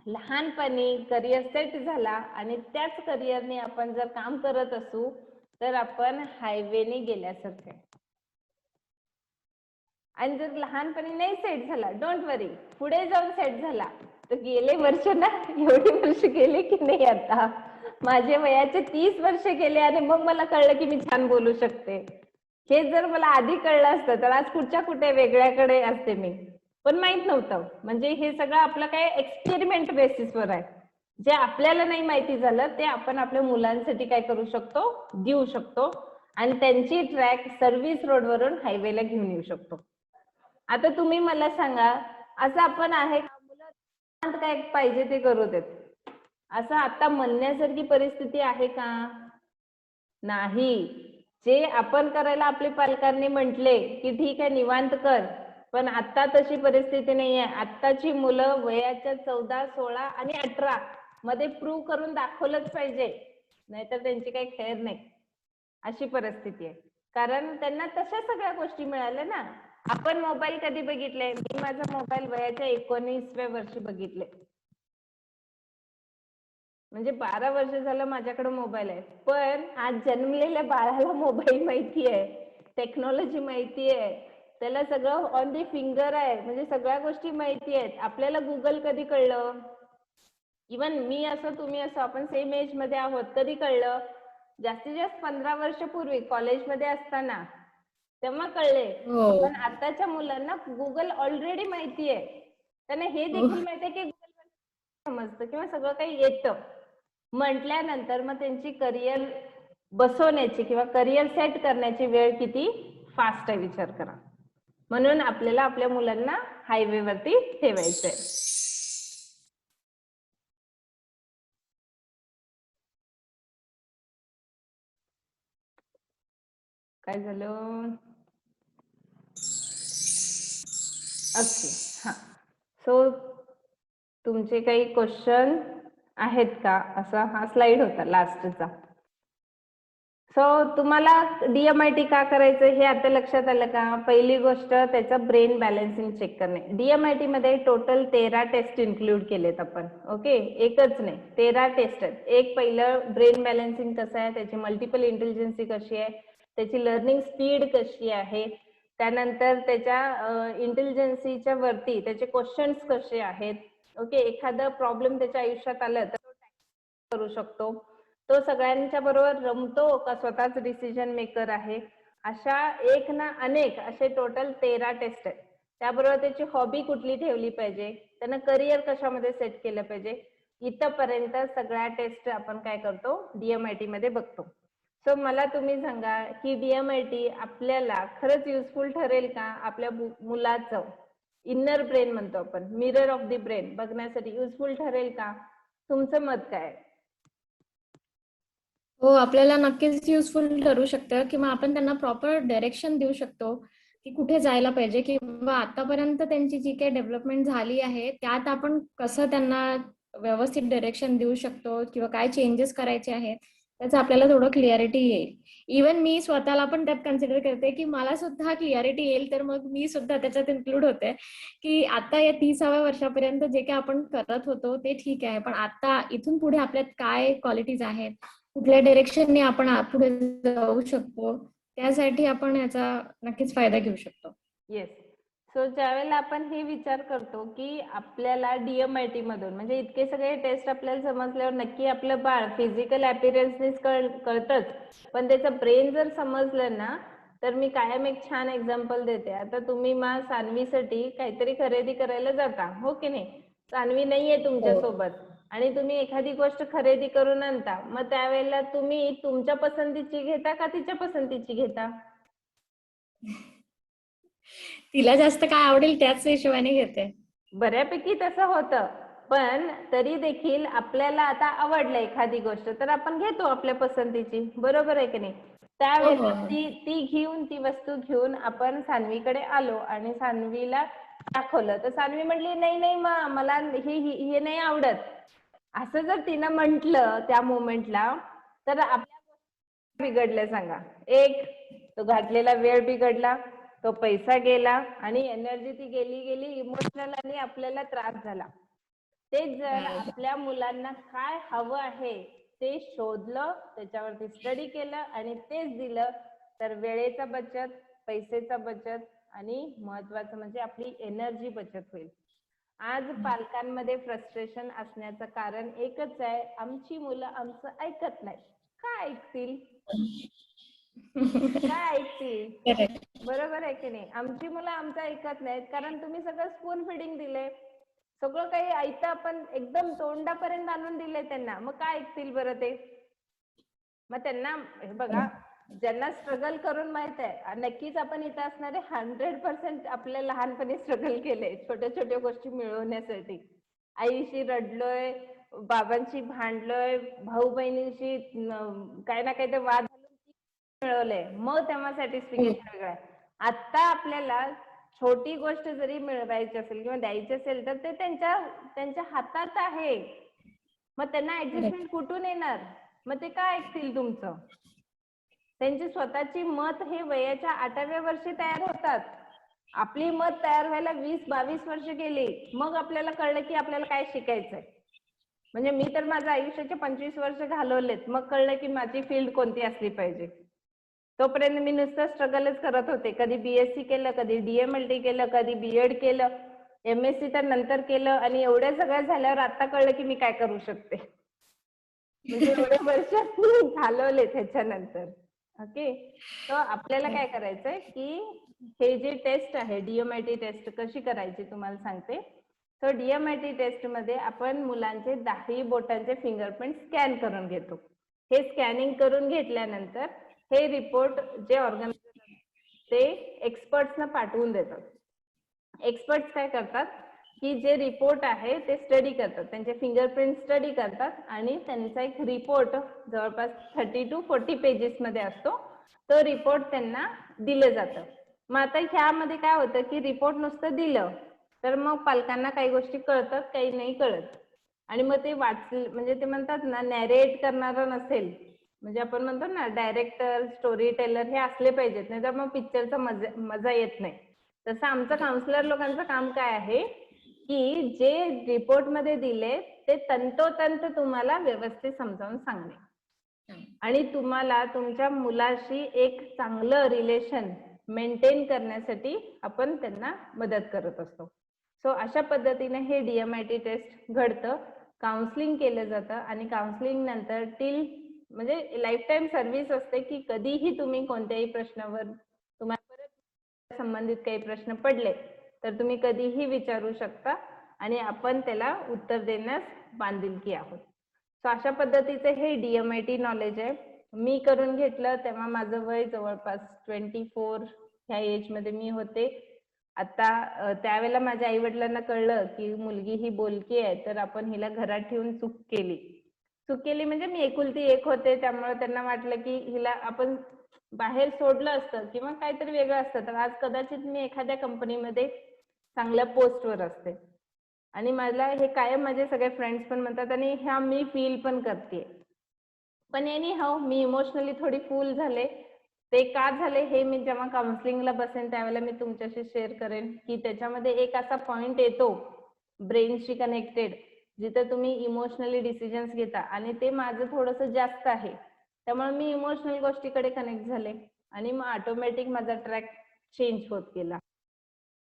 लहानपणी करिअर सेट झाला आणि त्याच करिअरने आपण जर काम करत असू तर आपण हायवेने गेल्यासारखे. आणि जर लहानपणी नाही सेट झाला, डोंट वरी, पुढे जाऊन सेट झाला तर गेले वर्ष ना, एवढे वर्ष गेले की नाही, आता माझे वयाचे 30 वर्ष गेले आणि मग मला कळलं की मी छान बोलू शकते. हे जर मला आधी कळलं असतं तर आज कुठच्या कुठे वेगळ्याकडे असते मी, पण माहित नव्हतं. म्हणजे हे सगळं आपलं काय एक्सपेरिमेंट बेसिसवर आहे. जे आपल्याला नाही माहिती झालं ते आपण आपल्या मुलांसाठी काय करू शकतो, देऊ शकतो, आणि त्यांची ट्रॅक सर्व्हिस रोड वरून हायवेला घेऊन येऊ शकतो. आता तुम्ही मला सांगा, असं आपण आहे मुलं काय पाहिजे ते करू देत, असं आता म्हणण्यासारखी परिस्थिती आहे का? नाही. जे आपण करायला आपले पालकांनी म्हटले की ठीक आहे निवांत कर, पण आता तशी परिस्थिती नाही आहे. आत्ताची मुलं वयाच्या 14, 16 आणि 18 मध्ये प्रूव्ह करून दाखवलंच पाहिजे, नाहीतर त्यांची काही खैर नाही, अशी परिस्थिती आहे. कारण त्यांना तशा सगळ्या गोष्टी मिळाल्या ना. आपण मोबाईल कधी बघितले? मी माझा मोबाईल वयाच्या 19व्या वर्षी बघितले, म्हणजे 12 वर्ष झालं माझ्याकडे मोबाईल आहे. पण आज जन्मलेल्या बाळाला मोबाईल माहिती आहे, टेक्नॉलॉजी माहिती आहे, त्याला सगळं ऑन दी फिंगर आहे, म्हणजे सगळ्या गोष्टी माहिती आहेत. आपल्याला गुगल कधी कळलं? इवन मी असं तुम्ही असं आपण सेम एज मध्ये आहोत, कधी कळलं? जास्तीत जास्त 15 वर्षापूर्वी कॉलेजमध्ये असताना तेव्हा कळले. पण आताच्या मुलांना गुगल ऑलरेडी माहिती आहे, त्यांना हे देखील माहिती आहे की गुगल समजतं किंवा सगळं काही येतं म्हटल्यानंतर मग त्यांची करिअर बसवण्याची किंवा करिअर सेट करण्याची वेळ किती फास्ट आहे विचार करा. म्हणून आपल्याला आपल्या मुलांना हायवे वरती ठेवायचंय. काय झालं? ओके, हा. सो तुमचे काही क्वेश्चन आहेत का? असा हा स्लाइड होता लास्टचा. सो तुम्हाला DMIT का करायचं हे आता लक्षात आलं का? पहिली गोष्ट त्याचं ब्रेन बॅलन्सिंग चेक करणे. DMIT मध्ये टोटल 13 टेस्ट इन्क्लूड केलेत आपण. ओके, एकच नाही, 13 टेस्ट आहेत. एक पहिलं ब्रेन बॅलन्सिंग कसं आहे, त्याची मल्टिपल इंटेलिजन्सी कशी आहे, त्याची लर्निंग स्पीड कशी आहे, त्यानंतर त्याच्या इंटेलिजन्सीच्या वरती त्याचे क्वेश्चन्स कसे आहेत. ओके, एखादा प्रॉब्लेम त्याच्या आयुष्यात आलं तर तो करू शकतो, तो सगळ्यांच्या बरोबर रमतो का स्वतःच डिसिजन मेकर आहे. अशा एक ना अनेक असे टोटल 13 टेस्ट आहेत. त्याबरोबर त्याची हॉबी कुठली ठेवली पाहिजे, त्यानं करिअर कशामध्ये सेट केलं पाहिजे, इथपर्यंत सगळ्या टेस्ट आपण काय करतो, DMIT मध्ये बघतो. सो मला तुम्ही सांगा की DMIT आपल्याला खरंच युजफुल ठरेल का? आपल्या मुलाचं इनर ब्रेन म्हणतो आपण, मिरर ऑफ द ब्रेन बघण्यासाठी युजफुल ठरेल का? तुमचं मत काय? हो, आपल्याला नक्कीच युजफुल ठरू शकतं किंवा आपण त्यांना प्रॉपर डायरेक्शन देऊ शकतो की कुठे जायला पाहिजे किंवा आतापर्यंत त्यांची जी काही डेव्हलपमेंट झाली आहे त्यात आपण कसं त्यांना व्यवस्थित डायरेक्शन देऊ शकतो किंवा काय चेंजेस करायचे आहेत त्याचं आपल्याला थोडं क्लिअरिटी येईल. इवन मी स्वतःला पण त्यात कन्सिडर करते की मला सुद्धा क्लिअरिटी येईल तर मग मी सुद्धा त्याच्यात इन्क्लूड होते की आता या 30व्या वर्षापर्यंत जे काही आपण करत होतो ते ठीक आहे, पण आता इथून पुढे आपल्यात काय क्वालिटीज आहेत, कुठल्या डायरेक्शनने आपण पुढे जाऊ शकतो, त्यासाठी आपण याचा नक्कीच फायदा घेऊ शकतो. येस. सो ज्यावेळेला आपण हे विचार करतो की आपल्याला DMIT मधून म्हणजे इतके सगळे टेस्ट आपल्याला समजल्यावर नक्की आपलं बाळ फिजिकल अपीअरन्सनेच कळतच, पण त्याचं ब्रेन जर समजलं ना तर मी कायम एक छान एक्झाम्पल देते. आता तुम्ही सान्वीसाठी काहीतरी खरेदी करायला जाता, हो की नाही? सान्वी नाहीये तुमच्या सोबत आणि तुम्ही एखादी गोष्ट खरेदी करून आणता, मग त्यावेळेला तुम्ही तुमच्या पसंतीची घेता का तिच्या पसंतीची घेता? तिला जास्त काय आवडेल त्याच हिशोबाने घेते. बऱ्यापैकी तसं होतं, पण तरी देखील आपल्याला आता आवडलं एखादी गोष्ट तर आपण घेतो आपल्या पसंतीची, बरोबर आहे की नाही? त्यावेळेला ती वस्तू घेऊन आपण सान्वीकडे आलो आणि सान्वीला दाखवलं तर सान्वी म्हटली नाही नाही मला हे नाही आवडत. असं जर तिनं म्हटलं त्या मोमेंटला तर आपल्या बिघडलं सांगा. एक, तो घातलेला वेळ बिघडला, तो पैसा गेला आणि एनर्जी ती गेली इमोशनल आणि आपल्याला त्रास झाला. तेच जर आपल्या मुलांना काय हवं आहे ते शोधलं, त्याच्यावरती स्टडी केलं आणि तेच दिलं तर वेळेचा बचत, पैसेचा बचत आणि महत्वाचं म्हणजे आपली एनर्जी बचत होईल. आज पालकांमध्ये फ्रस्ट्रेशन असण्याचं कारण एकच आहे, आमची मुलं आमचं ऐकत नाही. काय ऐकतील? काय ऐकतील? बरोबर आहे की नाही? आमची मुलं आमचं ऐकत नाहीत कारण तुम्ही सगळं स्पून फिडिंग दिले, सगळं काही ऐकतं आपण एकदम तोंडापर्यंत आणून दिले त्यांना, मग काय ऐकतील बरं ते? मग त्यांना हे बघा, ज्यांना स्ट्रगल करून माहित आहे, नक्कीच आपण इथं असणारे 100% आपल्या लहानपणी स्ट्रगल केले छोट्या छोट्या गोष्टी मिळवण्यासाठी. आईशी रडलोय, बाबांशी भांडलोय, भाऊ बहिणींशी काय ना काही ते वाद मिळवलंय, मग तेव्हा सॅटिस्फिकेशन वेगळं आहे. आता आपल्याला छोटी गोष्ट जरी मिळवायची असेल किंवा द्यायची असेल तर ते त्यांच्या हातात आहे. मग त्यांना ऍडजस्टमेंट कुठून येणार? मग ते काय ऐकतील तुमचं? त्यांची स्वतःची मत हे वयाच्या 8व्या वर्षी तयार होतात. आपली मत तयार व्हायला 20-22 वर्ष गेली, मग आपल्याला कळलं की आपल्याला काय शिकायचंय. म्हणजे मी तर माझं आयुष्याचे 25 वर्ष घालवलेत, मग कळलं की माझी फील्ड कोणती असली पाहिजे. तोपर्यंत मी नुसतं स्ट्रगलच करत होते. कधी BSc केलं, कधी DMLT केलं, कधी B.Ed केलं, MSc तर नंतर केलं आणि एवढ्या सगळ्या झाल्यावर आता कळलं की मी काय करू शकते. म्हणजे एवढे वर्ष घालवले त्याच्यानंतर. ओके, तर आपल्याला काय करायचंय की हे जे टेस्ट आहे DMIT टेस्ट कशी करायची तुम्हाला सांगते. तर DMIT टेस्ट मध्ये आपण मुलांचे 10 बोटांचे फिंगरप्रिंट स्कॅन करून घेतो. हे स्कॅनिंग करून घेतल्यानंतर हे रिपोर्ट जे ऑर्गनायझर ते एक्सपर्ट्सना पाठवून देतात. एक्सपर्ट्स काय करतात की जे रिपोर्ट आहे ते स्टडी करतात, त्यांचे फिंगरप्रिंट स्टडी करतात आणि त्यांचा एक रिपोर्ट जवळपास 30 to 40 पेजेस मध्ये असतो. तो रिपोर्ट त्यांना दिलं जातं. मग आता ह्यामध्ये काय होतं की रिपोर्ट नुसतं दिलं तर मग पालकांना काही गोष्टी कळतात, काही नाही कळत. आणि मग ते म्हणजे ते म्हणतात ना, नॅरेट करणारा नसेल, म्हणजे आपण म्हणतो ना डायरेक्टर, स्टोरी टेलर हे असले पाहिजेत, नाही तर मग पिक्चरचा मजा येत नाही. तसं आमचं काउन्सिलर लोकांचं काम काय आहे की जे रिपोर्ट मध्ये दिले ते तंतोतंत तुम्हाला व्यवस्थित समजावून सांगणे आणि तुम्हाला तुमच्या मुलाशी एक चांगलं रिलेशन मेंटेन करण्यासाठी आपण त्यांना मदत करत असतो. सो अशा पद्धतीने हे DMIT टेस्ट घडतं, काउन्सिलिंग केलं जातं आणि काउन्सिलिंग नंतर म्हणजे लाईफ टाईम सर्व्हिस असते की कधीही तुम्ही कोणत्याही प्रश्नावर तुम्हाला परत संबंधित काही प्रश्न पडले तर तुम्ही कधीही विचारू शकता आणि आपण त्याला उत्तर देण्यास बांधिलकी आहोत. सो अशा पद्धतीचे हे DMIT नॉलेज आहे. मी करून घेतलं तेव्हा माझं वय जवळपास 24 ह्या एज मध्ये मी होते. आता त्यावेळेला माझ्या आई वडिलांना कळलं की मुलगी ही बोलकी आहे, तर आपण हिला घरात ठेवून चूक केली म्हणजे मी एकुलती एक होते, त्यामुळे त्यांना वाटलं की हिला आपण बाहेर सोडलं असतं किंवा काहीतरी वेगळं असतं तर आज कदाचित मी एखाद्या कंपनीमध्ये चांगल्या पोस्टवर असते. आणि मला हे कायम माझे सगळे फ्रेंड्स पण म्हणतात आणि ह्या मी फील पण करते. पण मी इमोशनली थोडी फूल झाले. ते का झाले हे मी जेव्हा काउन्सिलिंगला बसेन त्यावेळेला मी तुमच्याशी शेअर करेन की त्याच्यामध्ये एक असा पॉइंट येतो ब्रेनशी कनेक्टेड जिथे तुम्ही इमोशनली डिसिजन्स घेता आणि ते माझं थोडंसं जास्त आहे, त्यामुळे मी इमोशनल गोष्टीकडे कनेक्ट झाले आणि मग ऑटोमॅटिक माझा ट्रॅक चेंज होत गेला.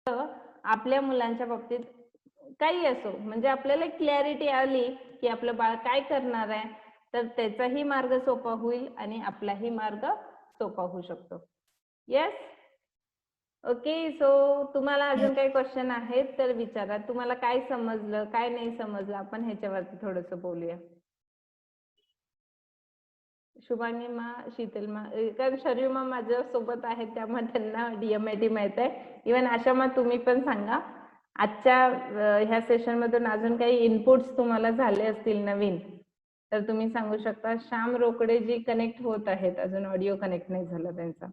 तर आपल्या मुलांच्या बाबतीत काही असो, म्हणजे आपल्याला क्लॅरिटी आली की आपलं बाळ काय करणार आहे तर त्याचाही मार्ग सोपा होईल आणि आपलाही मार्ग सोपा होऊ शकतो. Yes, okay. सो तुम्हाला अजून काही क्वेश्चन आहेत तर विचारा. तुम्हाला काय समजलं, काय नाही समजलं, आपण ह्याच्यावरती थोडंसं बोलूया. शुभांगी मा, शीतल मा, कारण शरीर मा माझ्या सोबत आहेत त्यामुळे त्यांना DMIT माहित आहे. इव्हन आशा मा तुम्ही पण सांगा आजच्या ह्या सेशन मधून अजून काही इनपुट्स तुम्हाला झाले असतील नवीन तर तुम्ही सांगू शकता. श्याम रोकडे जी कनेक्ट होत आहेत, अजून ऑडिओ कनेक्ट नाही झाला त्यांचा.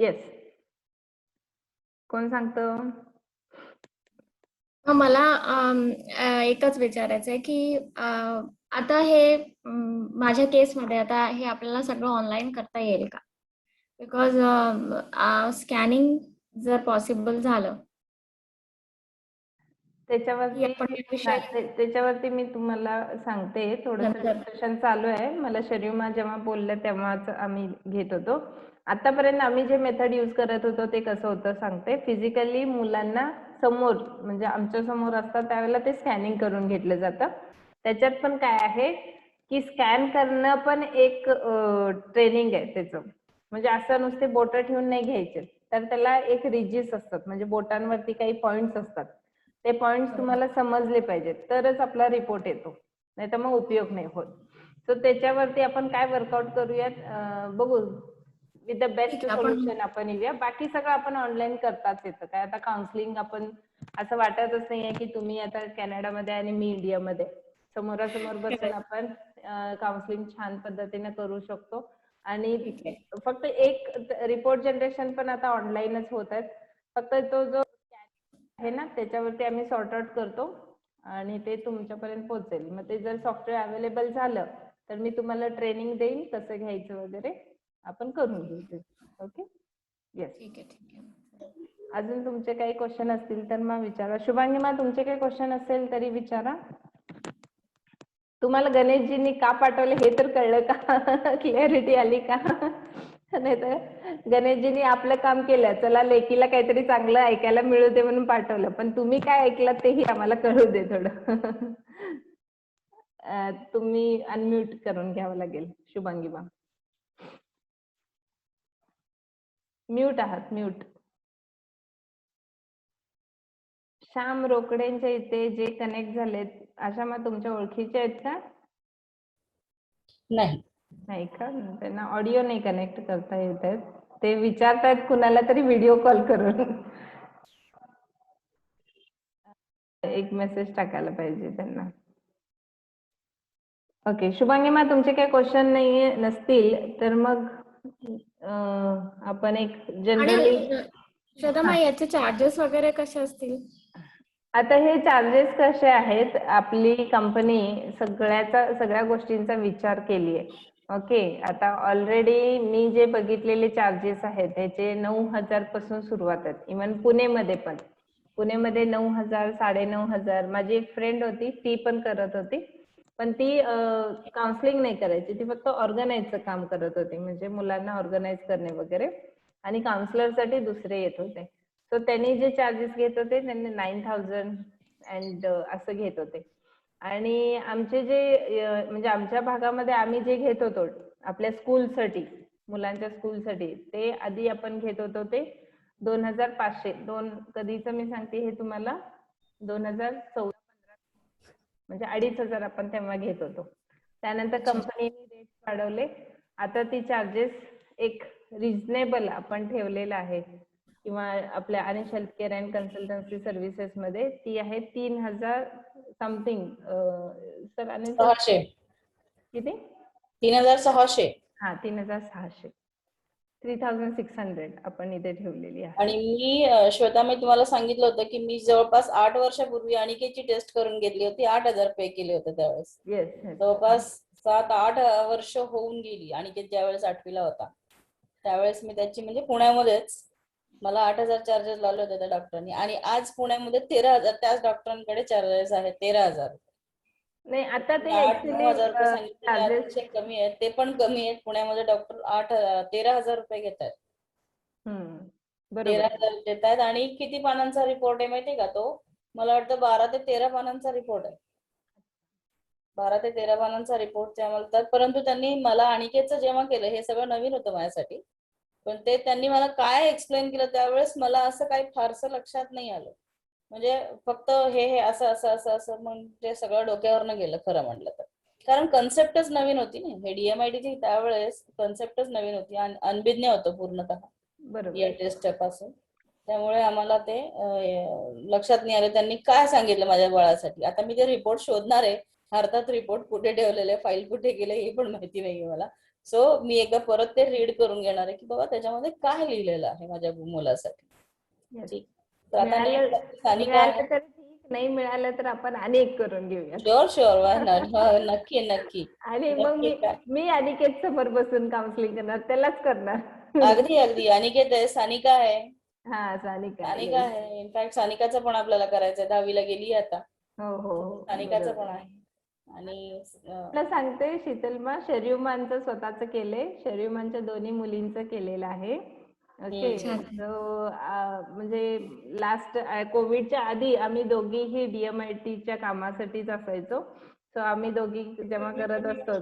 येस, कोण सांगतं? मला एकच विचारायचं आहे की आता हे माझ्या केसमध्ये आता हे आपल्याला सगळं ऑनलाईन करता येईल का? बिकॉज स्कॅनिंग जर पॉसिबल झालं त्याच्यावरती मी तुम्हाला सांगते. थोडंसं डिस्कशन चालू आहे. मला शरीमा जेव्हा बोलल्या तेव्हाच आम्ही घेत होतो. आतापर्यंत आम्ही जे मेथड यूज करत होतो ते कसं होतं सांगते. फिजिकली मुलांना समोर म्हणजे आमच्या समोर असतात त्यावेळेला ते स्कॅनिंग करून घेतलं जातं. त्याच्यात पण काय आहे की स्कॅन करणं पण एक ट्रेनिंग आहे त्याचं. म्हणजे असं नुसते बोटं ठेवून नाही घ्यायचे, तर त्याला एक रिजिस असतात, म्हणजे बोटांवरती काही पॉइंट्स असतात. ते पॉइंट्स तुम्हाला समजले पाहिजेत तरच आपला रिपोर्ट येतो, नाही तर मग उपयोग नाही होत. सो त्याच्यावरती आपण काय वर्कआउट करूयात बघू. विथ द बेस्ट सोल्युशन आपण येऊया. बाकी सगळं आपण ऑनलाईन करताच येतं. काय आता काउन्सिलिंग आपण असं वाटतच नाहीये की तुम्ही आता कॅनडामध्ये आणि मी इंडियामध्ये समोरासमोर बसून आपण काउन्सिलिंग छान पद्धतीने करू शकतो. आणि फक्त एक रिपोर्ट जनरेशन पण आता ऑनलाईनच होत आहेत. फक्त तो जो आहे ना त्याच्यावरती आम्ही सॉर्ट आउट करतो आणि ते तुमच्यापर्यंत पोहोचेल. मग ते जर सॉफ्टवेअर अवेलेबल झालं तर मी तुम्हाला ट्रेनिंग देईन कसं घ्यायचं वगैरे, आपण करून घेऊ. Okay, yes. ठीक आहे. अजून तुमचे काही क्वेश्चन असतील तर मग विचारा. शुभांगी मा, तुमचे काही क्वेश्चन असेल तरी विचारा. तुम्हाला गणेशजींनी का पाठवले हे तर कळलं का? क्लॅरिटी आली का? नाही तर गणेशजींनी आपलं काम केलं, चला लेकीला काहीतरी चांगलं ऐकायला मिळू दे म्हणून पाठवलं, पण तुम्ही काय ऐकलात तेही आम्हाला कळू दे थोडं. तुम्ही अनम्यूट करून घ्यावं लागेल शुभांगी मा. म्यूट आहात, म्यूट. श्याम रोकडेंच्या इथे जे कनेक्ट झालेत अशा मग तुमच्या ओळखीचे आहेत का? नाही का? त्यांना ऑडिओ नाही कनेक्ट करता येत आहेत. ते विचारतायत कुणाला तरी व्हिडिओ कॉल करून. एक मेसेज टाकायला पाहिजे त्यांना. ओके, शुभांगी मा, तुमचे काही क्वेश्चन नाही नसतील तर मग आपण एक जनरली श्रद्धा माई, याचे चार्जेस वगैरे कसे असतील? आता हे चार्जेस कसे आहेत, आपली कंपनी सगळ्या गोष्टींचा विचार केली आहे. ओके, आता ऑलरेडी मी जे बघितलेले चार्जेस आहेत त्याचे 9,000 पासून सुरुवात आहेत. इव्हन पुणेमध्ये पण, पुणेमध्ये 9,000, 9,500. माझी एक फ्रेंड होती, ती पण करत होती, पण ती काउन्सिलिंग नाही करायची, ती फक्त ऑर्गनाईजचं काम करत होती, म्हणजे मुलांना ऑर्गनाईज करणे वगैरे, आणि काउन्सिलरसाठी दुसरे येत होते. सो त्यांनी जे चार्जेस घेत होते त्यांनी 9,000 अँड असं घेत होते. आणि आमचे जे म्हणजे आमच्या भागामध्ये आम्ही जे घेत होतो आपल्या स्कूलसाठी, मुलांच्या स्कूलसाठी, ते आधी आपण घेत होतो ते 2,500. कधीच मी सांगते हे तुम्हाला 2014-15, म्हणजे 2,500 आपण तेव्हा घेत होतो. त्यानंतर कंपनीने रेट वाढवले. आता ती चार्जेस एक रिझनेबल आपण ठेवलेलं आहे, किंवा आपल्या अनिश हेल्थकेअर अँड कन्सल्टन्सी सर्व्हिसेस मध्ये ती आहे 3,000 समथिंग. Sir Anil sir 600. किती? 3,600. हा, 3,600. 3,600 आपण इथे ठेवलेली आहे. आणि मी श्वेता, मी तुम्हाला सांगितलं होतं की मी जवळपास 8 वर्षापूर्वी अनिकेतची टेस्ट करून घेतली होती. 8,000 पे केले होते त्यावेळेस. येस. जवळपास 7-8 वर्ष होऊन गेली. अनिकेत ज्यावेळेस 8वीला होता त्यावेळेस मी त्याची, म्हणजे पुण्यामध्येच मला 8,000 चार्जेस लावले होते त्या डॉक्टरांनी. आणि आज पुण्यामध्ये 13,000 त्याच डॉक्टरांकडे चार्जेस आहेत. 13,000. नाही, आता ते 8-9,000 रुपये सांगितले, चार्जेस अतिशय कमी आहेत. ते पण कमी आहेत. पुण्यामध्ये डॉक्टर 13,000 रुपये घेत आहेत. बरोबर. 13,000 देत आहेत. आणि किती पानांचा रिपोर्ट आहे माहितीये का तो? मला वाटतं 12 ते 13 पानांचा रिपोर्ट आहे. 12 ते 13 पानांचा रिपोर्ट ते आम्हाला देतात. परंतु त्यांनी मला अनिकेतचं जेव्हा केलं, हे सगळं नवीन होतं माझ्यासाठी, पण ते त्यांनी मला काय एक्सप्लेन केलं त्यावेळेस मला असं काही फारसं लक्षात नाही आलं. म्हणजे फक्त हे असं असं असं असं म्हणजे सगळं डोक्यावरनं गेलं खरं म्हटलं तर. कारण कन्सेप्टच नवीन होती ना, हे DMITची त्यावेळेस कन्सेप्टच नवीन होती आणि अनभिज्ञ होतं पूर्णतः बरोबर. या टेस्ट पासून. त्यामुळे आम्हाला ते लक्षात नाही आलं त्यांनी काय सांगितलं माझ्या बाळासाठी. आता मी ते रिपोर्ट शोधणार आहे. अर्थात रिपोर्ट कुठे ठेवलेले, फाईल कुठे गेले हे पण माहिती नाहीये मला. सो मी एकदा परत ते रीड करून घेणार आहे की बाबा त्याच्यामध्ये काय लिहिलेलं आहे माझ्या मुलासाठी. Yes. ठीक. तर आता मिळालं सानिका आहे. तर ठीक, नाही मिळालं तर आपण अनेक करून घेऊया. Sure why not. नक्की नक्की. आणि मग मी अनिकेत समोर बसून काउन्सिलिंग करणार, त्यालाच करणार. अगदी अगदी. अनिकेत आहे, सानिका आहे. हा, सानिका आहे. इनफॅक्ट सानिकाचं पण आपल्याला करायचंय. 10वीला गेली आता. हो. सानिकाचं पण आहे. आणि तुला सांगते शीतलमा, शर्युमांचं स्वतःच केलंय, शर्युमांच्या दोन्ही मुलींचं केलेलं आहे. ओके. सो म्हणजे लास्ट कोविडच्या आधी आम्ही दोघीही DMITच्या कामासाठीच असायचो. सो आम्ही दोघी जेव्हा करत असतो,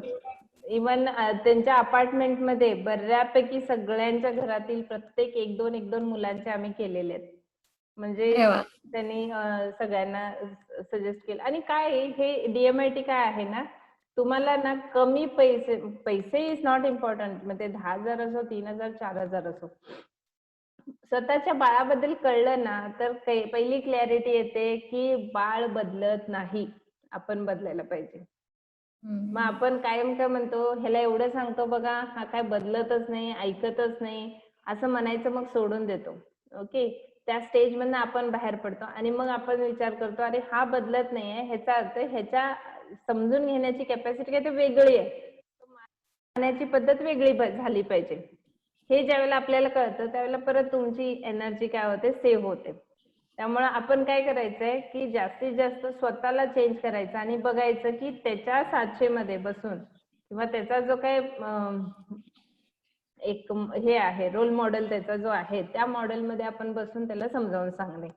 इवन त्यांच्या अपार्टमेंट मध्ये बऱ्यापैकी सगळ्यांच्या घरातील प्रत्येक 1-2 मुलांचे आम्ही केलेले आहेत. म्हणजे त्यांनी सगळ्यांना सजेस्ट केलं. आणि काय हे DMIT काय आहे ना, तुम्हाला ना कमी पैसे इज नॉट इम्पॉर्टंट, म्हणजे 10,000 असो, 3,000, 4,000 असो, स्वतःच्या बाळाबद्दल कळलं ना तर पहिली क्लॅरिटी येते की बाळ बदलत नाही, आपण बदलायला पाहिजे. मग आपण कायम काय म्हणतो, ह्याला एवढं सांगतो बघा, हा काय बदलतच नाही, ऐकतच नाही, असं म्हणायचं मग सोडून देतो. ओके. त्या स्टेज मधनं आपण बाहेर पडतो आणि मग आपण विचार करतो, अरे हा बदलत नाहीये, ह्याचा अर्थ ह्याच्या समजून घेण्याची कॅपॅसिटी काय ते वेगळी आहे, मानण्याची पद्धत वेगळी झाली पाहिजे. हे ज्यावेळेला आपल्याला कळतं त्यावेळेला परत तुमची एनर्जी काय होते, सेव्ह होते. त्यामुळे आपण काय करायचंय की जास्तीत जास्त स्वतःला चेंज करायचं आणि बघायचं की त्याच्या साचेमध्ये बसून, किंवा त्याचा जो काय एक हे आहे रोल मॉडेल त्याचा जो आहे, त्या मॉडेलमध्ये आपण बसून त्याला समजावून सांगणे,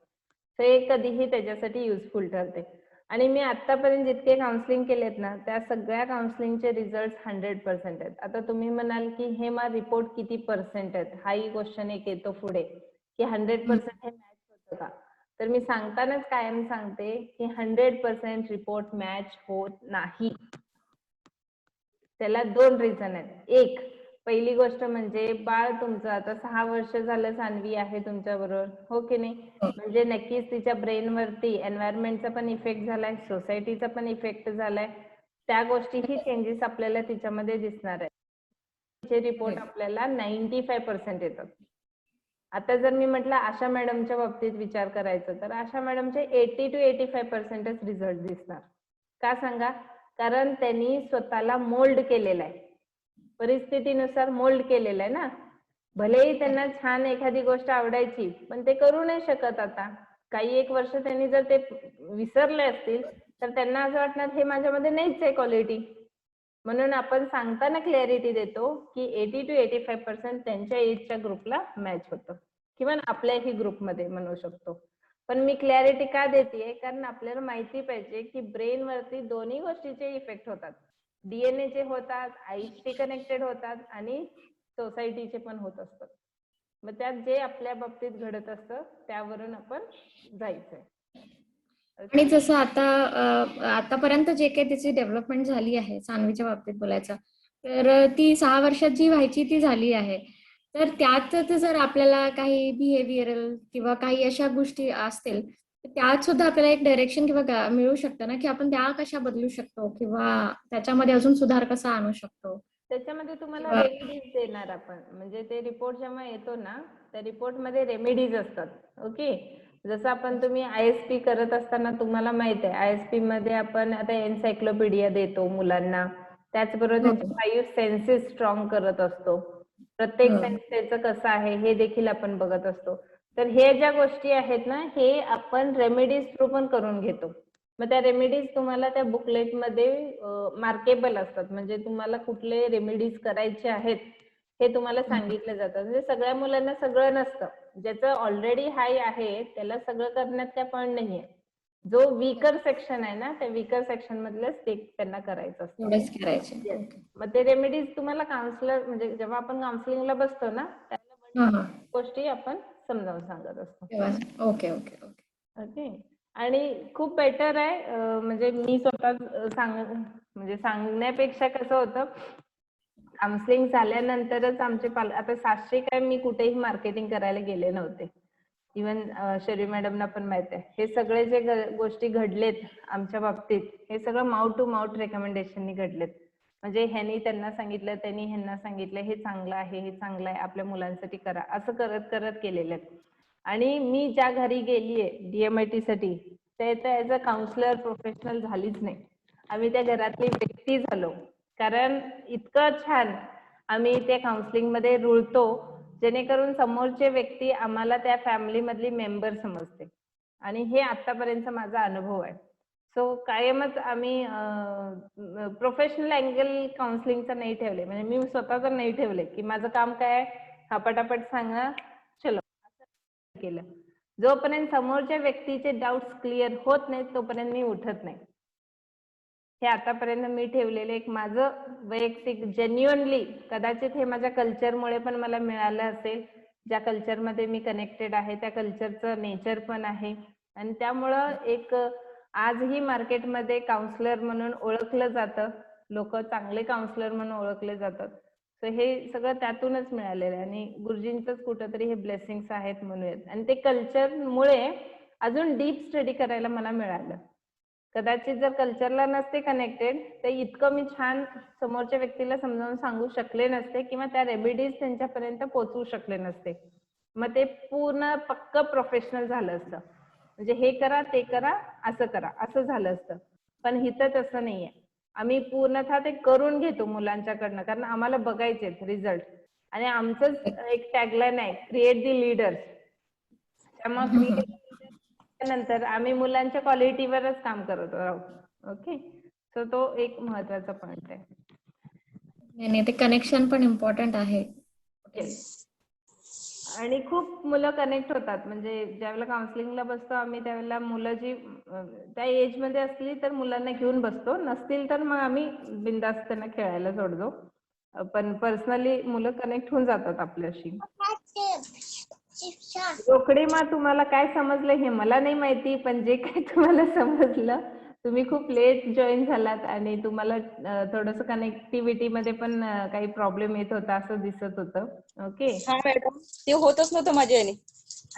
ते कधीही त्याच्यासाठी युजफुल ठरते. आणि मी आतापर्यंत जितके काउन्सिलिंग केलेत ना, त्या सगळ्या काउन्सिलिंगचे रिझल्ट 100% आहेत. आता तुम्ही म्हणाल की हे मग रिपोर्ट किती पर्सेंट आहेत, हाही क्वेश्चन एक येतो पुढे की 100% हे मॅच होतं का. तर मी सांगतानाच कायम सांगते की 100% रिपोर्ट मॅच होत नाही. त्याला 2 रिझन आहेत. एक, पहिली गोष्ट म्हणजे बाळ तुमचं आता 6 वर्ष झालं सान्वी आहे तुमच्या बरोबर, हो की नाही, म्हणजे नक्कीच तिच्या ब्रेन वरती एन्व्हायरमेंटचा पण इफेक्ट झालाय, सोसायटीचा पण इफेक्ट झालाय, त्या गोष्टीही चेंजेस आपल्याला तिच्यामध्ये दिसणार आहे. तिचे रिपोर्ट आपल्याला 95% येतात. आता जर मी म्हटलं आशा मॅडमच्या बाबतीत विचार करायचा, तर आशा मॅडमचे 80 to 85% रिझल्ट दिसणार. का सांगा? कारण त्यांनी स्वतःला मोल्ड केलेलं आहे, परिस्थितीनुसार मोल्ड केलेलं आहे ना. भलेही त्यांना छान एखादी गोष्ट आवडायची, पण ते करू नाही शकत आता. काही एक वर्ष त्यांनी जर ते विसरले असतील, तर त्यांना असं वाटणार हे माझ्यामध्ये नाहीच आहे क्वालिटी. म्हणून आपण सांगताना क्लॅरिटी देतो की 80 to 85% त्यांच्या एजच्या ग्रुपला मॅच होतं, किंवा आपल्याही ग्रुपमध्ये म्हणू शकतो. पण मी क्लॅरिटी का देते? कारण आपल्याला माहिती पाहिजे की ब्रेन वरती दोन्ही गोष्टीचे इफेक्ट होतात. डीएनए चे होतात, आईशी कनेक्टेड होतात, आणि सोसायटीचे पण होत असतात. मग त्यात जे आपल्या बाबतीत घडत असतं त्यावरून आपण जायचंय. आणि जसं आतापर्यंत जे काही त्याची डेव्हलपमेंट झाली आहे सान्वीच्या बाबतीत बोलायचं तर ती 6 वर्षात जी व्हायची ती झाली आहे. तर त्यात जर आपल्याला काही बिहेवियरल किंवा काही अशा गोष्टी असतील तर त्यात सुद्धा आपल्याला एक डायरेक्शन किंवा मिळू शकतं ना, की आपण त्या कशा बदलू शकतो किंवा त्याच्यामध्ये अजून सुधार कसा आणू शकतो. त्याच्यामध्ये तुम्हाला किंवा- रेमेडीज देणार आपण. म्हणजे ते रिपोर्ट जेव्हा येतो ना, त्या रिपोर्ट मध्ये रेमेडीज असतात. ओके, जसं आपण तुम्ही ISP करत असताना तुम्हाला माहित आहे, ISP मध्ये आपण आता एन्सायक्लोपीडिया देतो मुलांना, त्याचबरोबर त्याचे 5 सेन्सेस स्ट्रॉंग करत असतो. प्रत्येक सेन्स त्याचं कसं आहे हे देखील आपण बघत असतो. तर हे ज्या गोष्टी आहेत ना, हे आपण रेमेडीज थ्रू पण करून घेतो. मग त्या रेमेडीज तुम्हाला त्या बुकलेट मध्ये मार्केबल असतात. म्हणजे तुम्हाला कुठले रेमेडीज करायचे आहेत हे तुम्हाला सांगितलं जातं. म्हणजे सगळ्या मुलांना सगळं नसतं. ज्याचं ऑलरेडी हाय आहे त्याला सगळं करण्यात काय पण नाहीये. जो वीकर सेक्शन आहे ना, त्या वीकर सेक्शन मधलंच ते त्यांना करायचं असतं. एवढंच करायचे. Yes. मग ते रेमेडीज तुम्हाला काउन्सिलर, म्हणजे जेव्हा आपण काउन्सिलिंगला बसतो ना, त्याला गोष्टी आपण समजावून सांगत असतो. Okay okay okay. ओके. आणि खूप बेटर आहे. म्हणजे मी स्वतः सांगण्यापेक्षा कसं होतं, काउन्सिलिंग झाल्यानंतरच आमचे आता साक्षी काय मी कुठेही मार्केटिंग करायला गेले नव्हते. इवन शरी मॅडमना पण माहित आहे. हे सगळे जे गोष्टी घडलेत आमच्या बाबतीत, हे सगळं माउथ टू माउथ रेकमेंडेशननी घडलेत. म्हणजे ह्यांनी त्यांना सांगितलं, त्यांनी ह्यांना सांगितलं, हे चांगलं आहे, हे चांगलं आहे, आपल्या मुलांसाठी करा, असं करत करत केलेलं आहे. आणि मी ज्या घरी गेलीये DMIT साठी, ते तर ऍज अ काउन्सिलर प्रोफेशनल झालीच नाही. आम्ही त्या घरातली व्यक्ती झालो. कारण इतकं छान आम्ही त्या काउन्सिलिंग मध्ये रुळतो, जेणेकरून समोरचे व्यक्ती आम्हाला त्या फॅमिली मधली मेंबर समजते. आणि हे आतापर्यंत माझा अनुभव आहे. सो कायमच आम्ही प्रोफेशनल अँगल काउन्सिलिंगचं नाही ठेवले. म्हणजे मी स्वतः तर नाही ठेवले की माझं काम काय, हा पटापट सांगा, चलो केलं. जोपर्यंत समोरच्या व्यक्तीचे डाऊट्स क्लिअर होत नाहीत तोपर्यंत मी उठत नाही. हे आतापर्यंत मी ठेवलेले एक माझं वैयक्तिक, जेन्युअनली, कदाचित हे माझ्या कल्चरमुळे पण मला मिळालं असेल. ज्या कल्चरमध्ये मी कनेक्टेड आहे त्या कल्चरचं नेचर पण आहे. आणि त्यामुळं एक आजही मार्केटमध्ये काउन्सिलर म्हणून ओळखलं जातं. लोक चांगले काउन्सिलर म्हणून ओळखले जातात. तर हे सगळं त्यातूनच मिळालेलं आहे. आणि गुरुजींचंच कुठंतरी हे ब्लेसिंग्स आहेत म्हणूयात. आणि ते कल्चरमुळे अजून डीप स्टडी करायला मला मिळालं. कदाचित जर कल्चरला नसते कनेक्टेड तर इतकं मी छान समोरच्या व्यक्तीला समजावून सांगू शकले नसते, किंवा त्या रेमेडीज त्यांच्यापर्यंत पोहोचवू शकले नसते. मग ते पूर्ण पक्क प्रोफेशनल झालं असतं. म्हणजे हे करा, ते करा, असं करा, असं झालं असतं. पण इथं तसं नाहीये. आम्ही पूर्णतः ते करून घेतो मुलांच्याकडनं, कारण आम्हाला बघायचे रिझल्ट. आणि आमचंच एक टॅगलाईन आहे, क्रिएट दी लीडर्स. त्यामुळे नंतर आम्ही मुलांच्या क्वालिटीवरच काम करत आहोत. ओके, सो तो एक महत्वाचा पॉइंट आहे. नाही, ते कनेक्शन पण इम्पॉर्टंट आहे. आणि खूप मुलं कनेक्ट होतात. म्हणजे ज्यावेळेला काउन्सिलिंगला बसतो आम्ही, त्यावेळेला मुलं जी त्या एज मध्ये असली तर मुलांना घेऊन बसतो, नसतील तर मग आम्ही बिनधास्त त्यांना खेळायला सोडतो. पण पर्सनली मुलं कनेक्ट होऊन जातात आपल्याशी. रोकडे मग तुम्हाला काय समजलं हे मला नाही माहिती, पण जे काही तुम्हाला समजलं, तुम्ही खूप लेट जॉईन झालात आणि तुम्हाला थोडंसं कनेक्टिव्हिटी मध्ये पण काही प्रॉब्लेम येत होता असं दिसत होतं. ओके. हा मॅडम, ते होतच नव्हतं माझ्याने.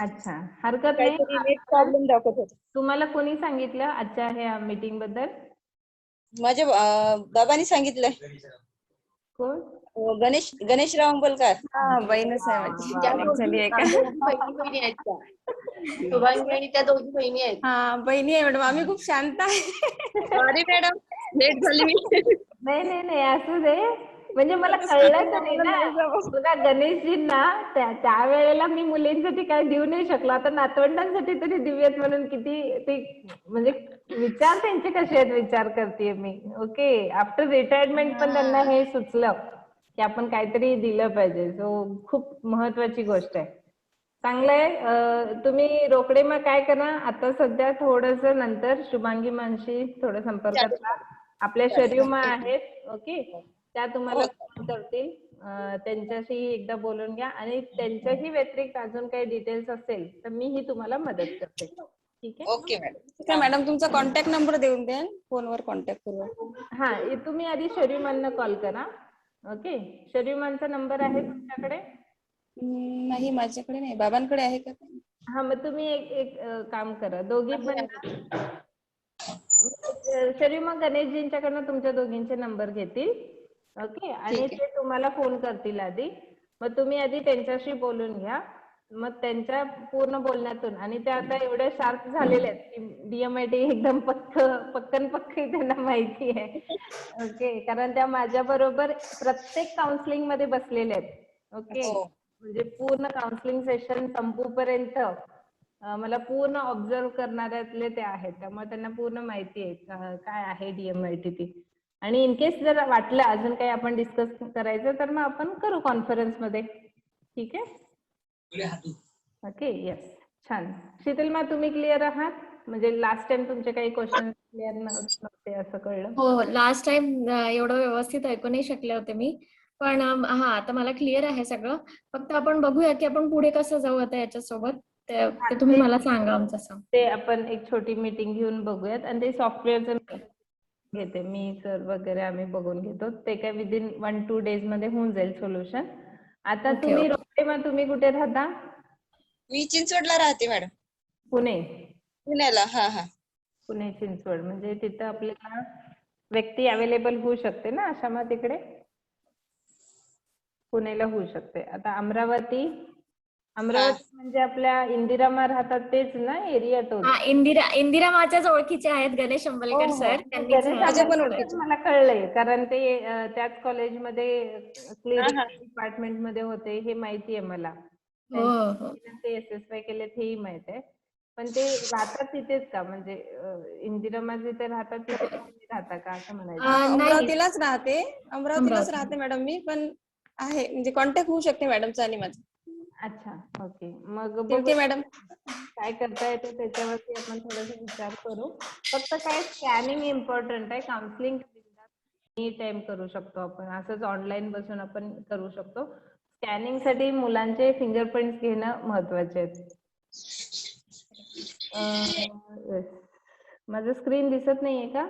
अच्छा, हरकत काहीतरी नाही. नेट प्रॉब्लेम दाखवत होता. तुम्हाला कोणी सांगितलं आजच्या ह्या मीटिंग बद्दल? माझ्या बाबांनी सांगितलंय. कोण? गणेशराव अंबलकर. हा बहीणच आहे माझी. वा, वा. एक झाली आहे का? बहिणी आहेत त्या. शुभांगी आणि त्या दोघी बहिणी आहेत. हा बहिणी आहे मॅडम. आम्ही खूप शांत आहे. सॉरी मॅडम, लेट झाली मी. नाही नाही नाही, असू दे. म्हणजे मला कळलं तरी ना. बघा गणेशजींना त्यावेळेला मी मुलींसाठी काय देऊ नाही शकलो, आता नातवंडांसाठी तरी देऊयात म्हणून किती ते म्हणजे विचार त्यांचे कसे आहेत विचार करते मी. ओके, आफ्टर रिटायरमेंट पण त्यांना हे सुचलं की आपण काहीतरी दिलं पाहिजे. सो खूप महत्वाची गोष्ट आहे. चांगलंय. तुम्ही रोकडे मग काय करा आता सध्या थोडस नंतर शुभांगी मानशी थोडं संपर्कात राहा. आपल्या शरीरमा आहेत ओके, त्या तुम्हाला फोन करतील. त्यांच्याशी एकदा बोलून घ्या आणि त्यांच्याही व्यतिरिक्त अजून काही डिटेल्स असेल तर मीही तुम्हाला मदत करते. ठीक आहे. Okay madam. ठीक आहे मॅडम, तुमचा कॉन्टॅक्ट नंबर देऊन द्या, फोनवर कॉन्टॅक्ट करू. हा, तुम्ही आधी शरीमांना कॉल करा. ओके, शरीमांचा नंबर आहे तुमच्याकडे? नाही माझ्याकडे नाही, बाबांकडे आहे का? हा, मग तुम्ही एक काम करा, दोघी पण शरीमा गणेशजींच्याकडनं तुमच्या दोघींचे नंबर घेतील. ओके, आणि ते तुम्हाला फोन करतील आधी. मग तुम्ही आधी त्यांच्याशी बोलून घ्या. मग त्यांच्या पूर्ण बोलण्यातून, आणि त्या आता एवढ्या शार्प झालेल्या आहेत की DMIT एकदम पक्कन त्यांना माहिती आहे. ओके, कारण त्या माझ्या बरोबर प्रत्येक काउन्सिलिंग मध्ये बसलेल्या आहेत. ओके, म्हणजे पूर्ण काउन्सिलिंग सेशन संपूपर्यंत मला पूर्ण ऑब्झर्व करणाऱ्यातले ते आहेत. त्यामुळे त्यांना पूर्ण माहिती आहे काय आहे DMIT ती. आणि इन केस जर वाटलं अजून काही आपण डिस्कस करायचं तर मग आपण करू कॉन्फरन्स मध्ये. ठीक आहे. ओके, येस, छान. शीतल मा, तुम्ही क्लिअर आहात? म्हणजे लास्ट टाइम तुमचे काही क्वेश्चन क्लिअर नव्हते असं कळलं. हो, लास्ट टाइम एवढं व्यवस्थित ऐकू नाही शकले होते मी. पण हा, आता मला क्लिअर आहे सगळं. फक्त आपण बघूया की आपण पुढे कसं जाऊ आता याच्यासोबत. ते तुम्ही मला सांगा आमचं. ते आपण एक छोटी मीटिंग घेऊन बघूयात. आणि ते सॉफ्टवेअरचं घेते मी सर वगैरे, आम्ही बघून घेतो. ते काय विदिन 1-2 days मध्ये होऊन जाईल सोल्युशन. आता तुम्ही रोकडे मग तुम्ही कुठे राहता? मी चिंचवडला राहते मॅडम. पुणे. पुण्याला. हा हा. पुणे चिंचवड म्हणजे तिथं आपल्याला व्यक्ती अवेलेबल होऊ शकते ना अशा, मग तिकडे पुण्याला होऊ शकते. आता अमरावती म्हणजे आपल्या इंदिरामा राहतात तेच ना एरिया तो? हा, इंदिरा माझ्याच ओळखीचे आहेत, गणेश अंबलकर सर. माझ्या पण ओळखीचे. मला कळलंय, कारण ते त्याच कॉलेजमध्ये डिपार्टमेंट मध्ये होते हे माहिती आहे मला. ते SSY केले हेही माहित आहे. पण ते राहतात तिथेच का, म्हणजे इंदिरामा जिथे राहतात तिथे राहता का असं म्हणायचं? अमरावतीलाच राहते मॅडम मी. पण आहे म्हणजे कॉन्टॅक्ट होऊ शकते मॅडमचा आणि माझा. अच्छा, ओके. मग ठीक आहे मॅडम. काय करता येते त्याच्यावरती आपण थोडासा विचार करू. फक्त काय स्कॅनिंग इम्पॉर्टंट आहे. काउन्सिलिंग एनी टाइम करू शकतो आपण, असंच ऑनलाईन बसून आपण करू शकतो. स्कॅनिंग साठी मुलांचे फिंगरप्रिंट्स घेणं महत्वाचे आहेत. माझं स्क्रीन दिसत नाहीये का?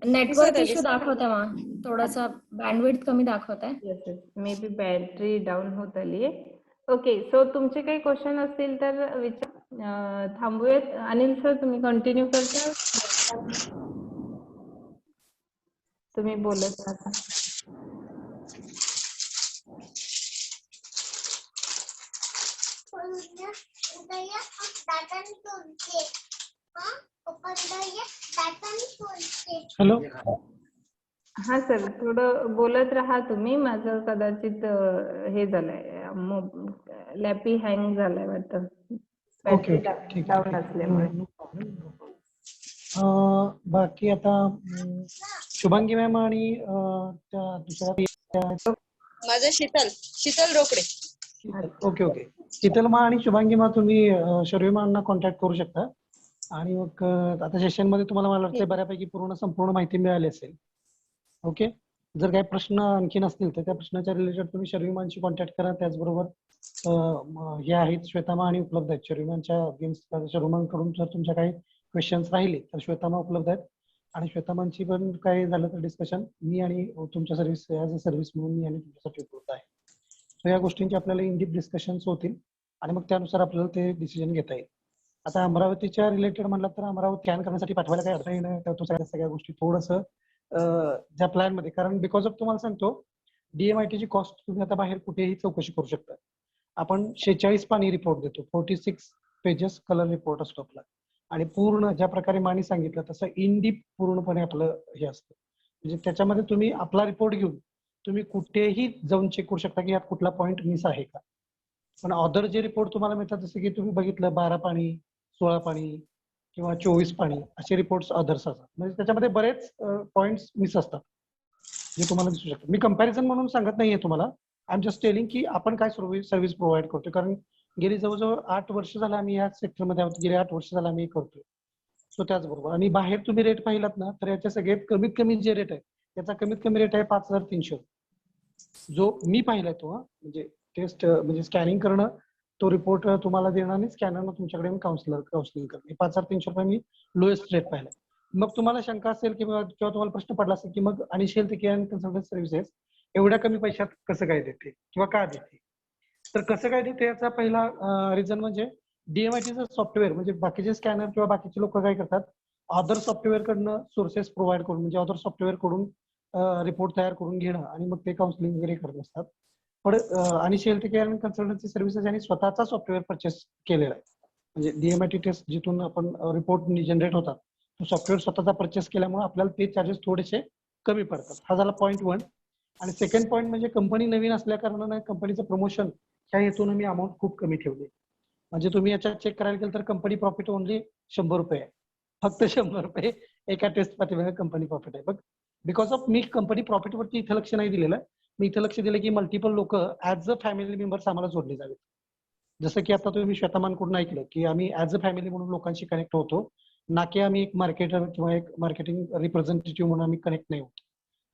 नेटवर्क इश्यू दाखवते मग, थोडासा बँडविड्थ कमी दाखवत आहे. Yes, may be battery down होत आली आहे. ओके, सो तुमचे काही क्वेश्चन असतील तर विचार. थांबूयात. अनिल सर, तुम्ही कंटिन्यू करता, तुम्ही बोलत राहा. हॅलो. हा सर, थोडं बोलत राहा तुम्ही. माझं कदाचित हे झालंय, लॅपी हँग झालाय वाटतं. ओके, ठीक डाऊन असल्यामुळे. बाकी आता शुभांगी मॅम आणि त्या दुसऱ्या माझं शीतल रोकडे. ओके. शीतल मा आणि शुभांगी मा, तुम्ही शर्विमांना कॉन्टॅक्ट करू शकता. आणि मग आता सेशन मध्ये तुम्हाला मला वाटतं बऱ्यापैकी संपूर्ण माहिती मिळाली असेल. ओके, जर काही प्रश्न आणखीन असतील तर त्या प्रश्नाच्या रिलेटेड तुम्ही शर्विमांशी कॉन्टॅक्ट करा. त्याचबरोबर हे आहेत श्वेतामा आणि उपलब्ध आहेत शर्विमांच्या शर्विमांकडून. जर तुमच्या काही क्वेश्चन्स राहिले तर श्वेतामा उपलब्ध आहेत. आणि श्वेतामांची पण काही झालं तर डिस्कशन मी आणि तुमच्या सर्व्हिस ॲज अ सर्व्हिस म्हणून मी आणि तुमच्यासाठी उपलब्ध आहे. सो या गोष्टींची आपल्याला इन डीप डिस्कशन्स होतील आणि मग त्यानुसार आपल्याला ते डिसिजन घेता येईल. आता अमरावतीच्या रिलेटेड म्हटलं तर अमरावती स्कॅन करण्यासाठी पाठवायला काही अडचण नाही. सगळ्या गोष्टी थोडंसं ज्या प्लॅन मध्ये, कारण बिकॉज ऑफ तुम्हाला सांगतो DMIT ची कॉस्ट तुम्ही आता बाहेर कुठेही चौकशी करू शकता. आपण 46 पानी रिपोर्ट देतो, 46 पेजेस कलर रिपोर्ट असतो आपला, आणि पूर्ण ज्या प्रकारे मानी सांगितलं तसं इन डीप पूर्णपणे आपलं हे असतं. म्हणजे त्याच्यामध्ये तुम्ही आपला रिपोर्ट घेऊन तुम्ही कुठेही जाऊन चेक करू शकता की यात कुठला पॉईंट मिस आहे का. पण अदर जे रिपोर्ट तुम्हाला मिळतात जसं की तुम्ही बघितलं 12 पानी, 16 पानी किंवा 24 पानी असे रिपोर्ट्स अदर्स असतात, म्हणजे त्याच्यामध्ये बरेच पॉइंट्स मिस असतात जे तुम्हाला दिसू शकतात. मी कंपॅरिझन म्हणून सांगत नाहीये तुम्हाला, आय एम जस्ट टेलिंग की आपण काय सर्व्हिस प्रोव्हाइड करतो, कारण गेली जवळजवळ 8 वर्ष झालं आम्ही या सेक्टरमध्ये आहोत, गेली 8 वर्ष झालं आम्ही करतोय. सो त्याचबरोबर आणि बाहेर तुम्ही रेट पाहिलात ना तर याचे सगळ्यात कमीत कमी जे रेट आहे त्याचा कमीत कमी रेट आहे 5300, जो मी पाहिलाय तो म्हणजे टेस्ट म्हणजे स्कॅनिंग करणं, तो रिपोर्ट तुम्हाला देणार आणि स्कॅनरनं तुमच्याकडे काउन्सिलिंग करणं, 5300 रुपये मी लोएस्ट रेट पाहिलाय. मग तुम्हाला शंका असेल किंवा तुम्हाला प्रश्न पडला असेल की मग Anish health care and consultant services एवढ्या कमी पैशात कसं काय देते किंवा का देते, तर कसं काय देते याचा पहिला रिझन म्हणजे DMITचं सॉफ्टवेअर, म्हणजे बाकीचे स्कॅनर किंवा बाकीचे लोक काय करतात, अदर सॉफ्टवेअर कडनं सोर्सेस प्रोव्हाइड करून, म्हणजे अदर सॉफ्टवेअर कडून रिपोर्ट तयार करून घेणं आणि मग ते काउन्सिलिंग वगैरे करत असतात. पण Anish health care and consultancy services यांनी स्वतःचा सॉफ्टवेअर परचेस केलेला आहे. म्हणजे DMIT टेस्ट जिथून आपण रिपोर्ट जनरेट होतात तो सॉफ्टवेअर स्वतःचा परचेस केल्यामुळे आपल्याला ते चार्जेस थोडेसे कमी पडतात. हा झाला पॉईंट 1. आणि सेकंड पॉईंट म्हणजे कंपनी नवीन असल्या कारणाने कंपनीचं प्रमोशन ह्या हेतून मी अमाऊंट खूप कमी ठेवली. म्हणजे तुम्ही याच्यात चेक करायला गेलं तर कंपनी प्रॉफिट ओनली 100 रुपये आहे, फक्त 100 रुपये एका टेस्ट पाठीमागे कंपनी प्रॉफिट आहे. बघ because of me company profit वरती इथं लक्ष नाही दिलेलं, मी इथं लक्ष दिलं की मल्टिपल लोक ऍज अ फॅमिली मेंबर्स आम्हाला जोडले जावेत. जसं की आता तुम्ही श्वेतामानकडून ऐकलं की आम्ही ऍज अ फॅमिली म्हणून लोकांशी कनेक्ट होतो, ना की आम्ही एक मार्केटर किंवा एक मार्केटिंग रिप्रेझेंटेटिव्ह म्हणून आम्ही कनेक्ट नाही होतो,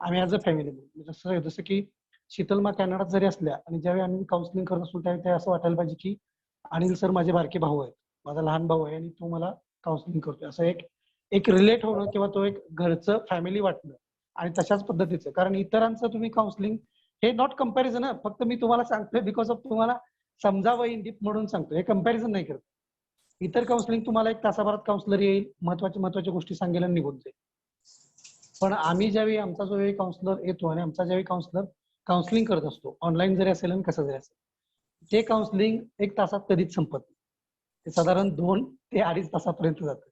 आम्ही ऍज अ फॅमिली म्हणून. जसं की शीतलमा कॅनडात जरी असल्या आणि ज्यावेळी आम्ही काउन्सिलिंग करत असतो त्यावेळी ते असं वाटायला पाहिजे की अनिल सर माझे बारके भाऊ आहेत, माझा लहान भाऊ आहे आणि तो मला काउन्सिलिंग करतोय, असं एक रिलेट होणं किंवा तो एक घरचं फॅमिली वाटणं. आणि तशाच पद्धतीचं, कारण इतरांचं तुम्ही काउन्सिलिंग हे नॉट कंपॅरिझन, फक्त मी तुम्हाला सांगतोय बिकॉज ऑफ तुम्हाला समजावं इन डीप म्हणून सांगतोय, हे कंपॅरिझन नाही करत. इतर काउन्सिलिंग तुम्हाला 1 तासाभरात काउन्सिलर येईल, महत्वाच्या गोष्टी सांगेल आणि निघून जाईल. पण आम्ही ज्यावेळी आमचा जो वेळी काउन्सिलर येतो आणि आमचा ज्यावेळी काउन्सिलर काउन्सिलिंग करत असतो, ऑनलाईन जरी असेल आणि कसं जरी असेल, ते काउन्सिलिंग 1 तासात कधीच संपत नाही, ते साधारण 2 ते 2.5 तासापर्यंत जातं.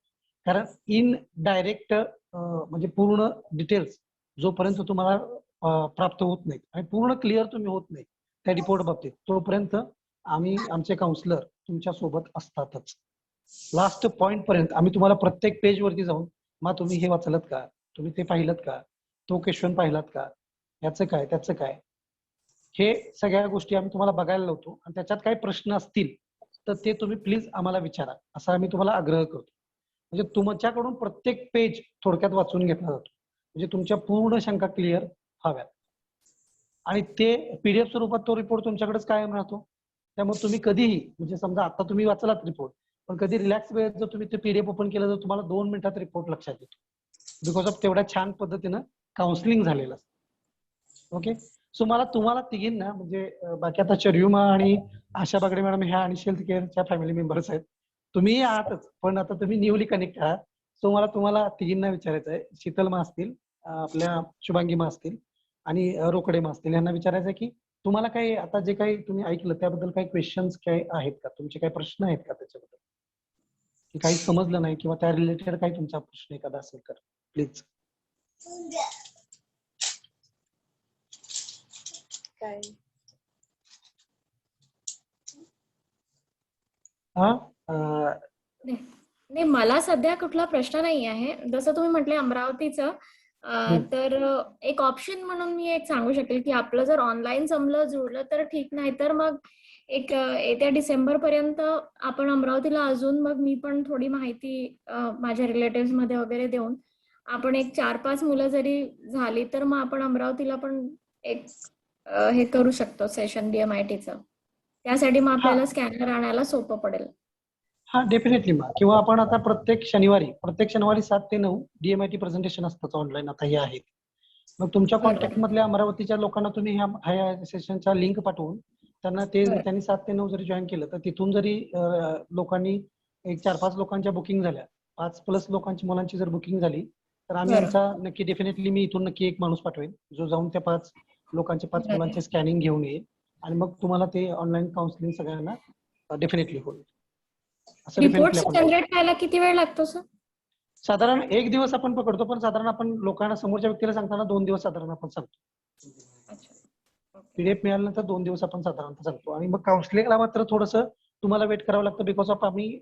कारण इन डायरेक्ट म्हणजे पूर्ण डिटेल्स जोपर्यंत तुम्हाला प्राप्त होत नाही आणि पूर्ण क्लिअर तुम्ही होत नाही त्या रिपोर्ट बाबतीत, तोपर्यंत आमचे काउन्सिलर तुमच्या सोबत असतातच. लास्ट पॉइंट पर्यंत आम्ही तुम्हाला प्रत्येक पेज वरती जाऊन मग तुम्ही हे वाचलत का, तुम्ही ते पाहिलत का, तो क्वेश्चन पाहिलात का, याचं काय त्याचं काय, हे सगळ्या गोष्टी आम्ही तुम्हाला बघायला लावतो. आणि त्याच्यात काही प्रश्न असतील तर ते तुम्ही प्लीज आम्हाला विचारा, असा आम्ही तुम्हाला आग्रह करतो. म्हणजे तुमच्याकडून प्रत्येक पेज थोडक्यात वाचून घेतला जातो, म्हणजे तुमच्या पूर्ण शंका क्लिअर व्हाव्यात. आणि ते PDF स्वरूपात तो रिपोर्ट तुमच्याकडेच कायम राहतो. त्यामुळे तुम्ही कधीही, म्हणजे समजा आता तुम्ही वाचलात रिपोर्ट, पण कधी रिलॅक्स वेळेत जर तुम्ही ते PDF ओपन केलं तर तुम्हाला 2 मिनिटात रिपोर्ट लक्षात येतो, बिकॉज ऑफ तेवढ्या छान पद्धतीनं काउन्सिलिंग झालेलं असतं. ओके, सो मला तुम्हाला तिघींना म्हणजे बाकी आता चर्युमा आणि आशा बागडे मॅडम ह्या आणि हेल्थ केअरच्या फॅमिली मेंबर्स आहेत, तुम्ही आहातच, पण आता तुम्ही न्यूली कनेक्ट आहात. सो मला तुम्हाला तिघींना विचारायचं आहे, शीतलमा असतील, आपल्या शुभांगीमा असतील आणि रोकडेमा असतील, यांना विचारायचं आहे की तुम्हाला काही आता जे काही तुम्ही ऐकलं त्याबद्दल काही क्वेश्चन्स काही आहेत का, तुमचे काही प्रश्न आहेत का त्याच्याबद्दल, की काही समजलं नाही किंवा त्या रिलेटेड काही तुमचा प्रश्न एखादा असेल तर प्लीज. काय हा नाही, मला सध्या कुठला प्रश्न नाही आहे. जसं तुम्ही म्हटले अमरावतीचं, तर एक ऑप्शन म्हणून मी एक सांगू शकेल की आपलं जर ऑनलाईन जमलं जुळलं तर ठीक, नाही तर मग एक येत्या डिसेंबर पर्यंत आपण अमरावतीला अजून मग मी पण थोडी माहिती माझ्या रिलेटिव्ह मध्ये वगैरे देऊन आपण एक 4-5 मुलं जरी झाली तर मग आपण अमरावतीला पण एक हे करू शकतो सेशन DMITचं. त्यासाठी मग आपल्याला स्कॅनर आणायला सोपं पडेल. हा डेफिनेटली मग, किंवा आपण आता प्रत्येक शनिवारी 7 ते 9 DMIT प्रेझेंटेशन असतात ऑनलाईन, आता हे आहेत. मग तुमच्या कॉन्टॅक्ट मधल्या अमरावतीच्या लोकांना तुम्ही ह्या सेशनच्या लिंक पाठवून त्यांना त्यांनी 7 ते 9 जरी जॉईन केलं तर तिथून जरी लोकांनी एक 4-5 लोकांच्या बुकिंग झाल्या, 5+ लोकांची मुलांची जर बुकिंग झाली तर आम्ही बरं. आमचा नक्की डेफिनेटली मी इथून नक्की एक माणूस पाठवेन जो जाऊन त्या 5 लोकांचे 5 बरं. मुलांचे स्कॅनिंग घेऊन येईल आणि मग तुम्हाला ते ऑनलाईन काउन्सिलिंग सगळ्यांना डेफिनेटली होईल. असं रिपोर्ट डेफिनेटली आपण करू. जनरेट व्हायला किती वेळ लागतो सर? साधारण 1 दिवस आपण पकडतो, पण साधारण आपण लोकांना समोरच्या व्यक्तीला सांगताना 2 दिवस साधारण आपण सांगतो. अच्छा. पीडीएफ मिळाल्यानंतर 2 दिवस आपण साधारणतः सांगतो. आणि मग काउन्सिलिंगला मात्र थोडंसं तुम्हाला वेट करावं लागतं, बिकॉज ऑफ आम्ही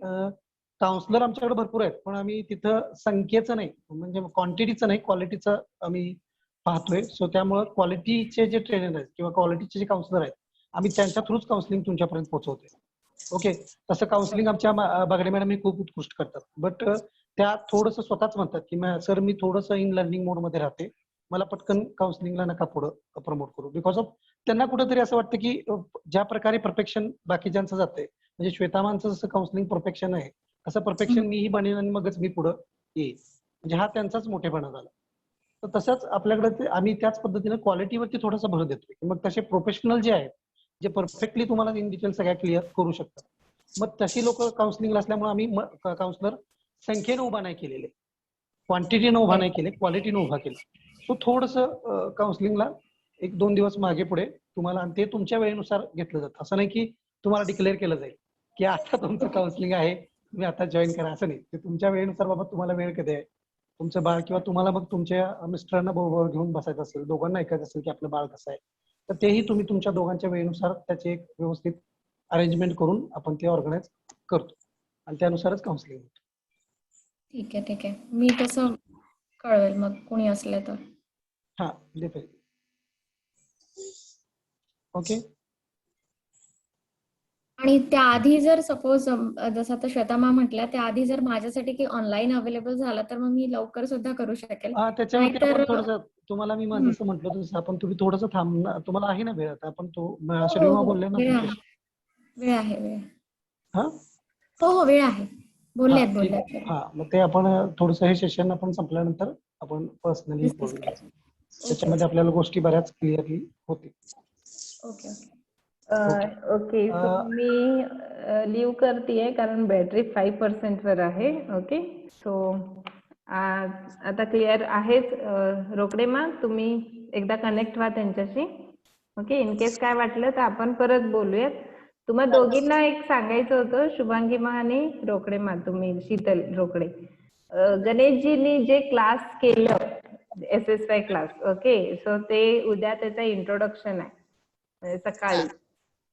काउन्सिलर आमच्याकडे भरपूर आहेत, पण आम्ही तिथं संख्येचं नाही, म्हणजे क्वांटिटीचं नाही, क्वालिटीचं आम्ही पाहतोय. सो त्यामुळे क्वालिटीचे जे ट्रेनर आहेत किंवा क्वालिटीचे जे काउन्सिलर आहेत, आम्ही त्यांच्या थ्रूच काउन्सिलिंग तुमच्यापर्यंत पोहोचवतोय. ओके, तसं काउन्सिलिंग आमच्या बागडे मॅडम हे खूप उत्कृष्ट करतात. बट त्या थोडंसं स्वतःच म्हणतात की सर मी थोडंसं इन लर्निंग मोड मध्ये राहते, मला पटकन काउन्सिलिंगला नका पुढं प्रमोट करू. बिकॉज ऑफ त्यांना कुठेतरी असं वाटतं की ज्या प्रकारे परफेक्शन बाकीच्यांचं जाते, म्हणजे श्वेतामांचं जसं काउन्सिलिंग परफेक्शन आहे, तसं परफेक्शन मीही बनेन आणि मगच मी पुढं येईल, म्हणजे हा त्यांचाच मोठेपणा झाला. तर तसंच आपल्याकडे आम्ही त्याच पद्धतीने क्वालिटीवरती थोडासा भर देतोय. मग तसे प्रोफेशनल जे आहेत, जे परफेक्टली तुम्हाला इन डिटेल सगळ्या क्लिअर करू शकतात, मग तशी लोक काउन्सिलिंगला असल्यामुळे आम्ही काउन्सिलर संख्येने उभा नाही केलेले, क्वांटिटीने उभा नाही केले, क्वालिटीने उभा केले. सो थोडंसं काउन्सिलिंगला 1-2 दिवस मागे पुढे तुम्हाला, आणि ते तुमच्या वेळेनुसार घेतलं जातं. असं नाही की तुम्हाला डिक्लेअर केलं जाईल की आता तुमचं काउन्सिलिंग आहे, तुम्ही आता जॉईन करा, असं नाही. ते तुमच्या वेळेनुसार, बाबा तुम्हाला वेळ कधी आहे, तुमचं बाळ किंवा तुम्हाला मग तुमच्या मिस्टरांना बरोबर घेऊन बसायचं असेल, दोघांना ऐकायचं असेल की आपलं बाळ कसं आहे, तर तेही तुम्ही तुमच्या दोघांच्या वेळेनुसार त्याचे एक व्यवस्थित अरेंजमेंट करून आपण ते ऑर्गनाईज करतो आणि त्यानुसारच काउन्सिलिंग होतं. ठीक आहे, ठीक आहे. मी तसं कळवेल मग कोणी असले तर. हा, डेफिनेटली. ओके. आणि त्याआधी जर सपोज जसं आता श्वेता मॅम म्हटल्या, त्याआधी जर माझ्यासाठी की ऑनलाईन अवेलेबल झाला तर मग मी लवकर सुद्धा करू शकेल. त्याच्यावरती नाहीतर आपण थोडंसं, तुम्हाला मी माझं जसं म्हटलं तसं आपण तुम्ही थोडंसं थांबणार, तुम्हाला आहे ना वेळ आता, आपण तो हो, शर्विमा हो, बोलले ना वेळ आहे, तुमच्याशी. वेळ आहे, वेळ आहे. हा हो, वेळ आहे. हा बोलल्यात, ठीक बोलल्यात. आहे. हा, मग ते आपण थोडंसं हे सेशन आपण संपल्यानंतर आपण पर्सनली Discuss बोलूया. करू. त्याच्यामध्ये आपल्याला गोष्टी बऱ्याच क्लिअरली होतील. Okay, okay. ओके, सो मी लीव करते कारण बॅटरी 5% वर आहे. ओके, सो आता क्लिअर आहेच. रोकडे मॅम, तुम्ही एकदा कनेक्ट व्हा त्यांच्याशी. ओके, इन केस काय वाटलं तर आपण परत बोलूयात. तुम्हाला दोघींना एक सांगायचं होतं, शुभांगी मा आणि रोकडे मा, तुम्ही शीतल रोकडे, गणेशजींनी जे क्लास केलं SSY क्लास, ओके, सो ते उद्या त्याचं इंट्रोडक्शन आहे सकाळी.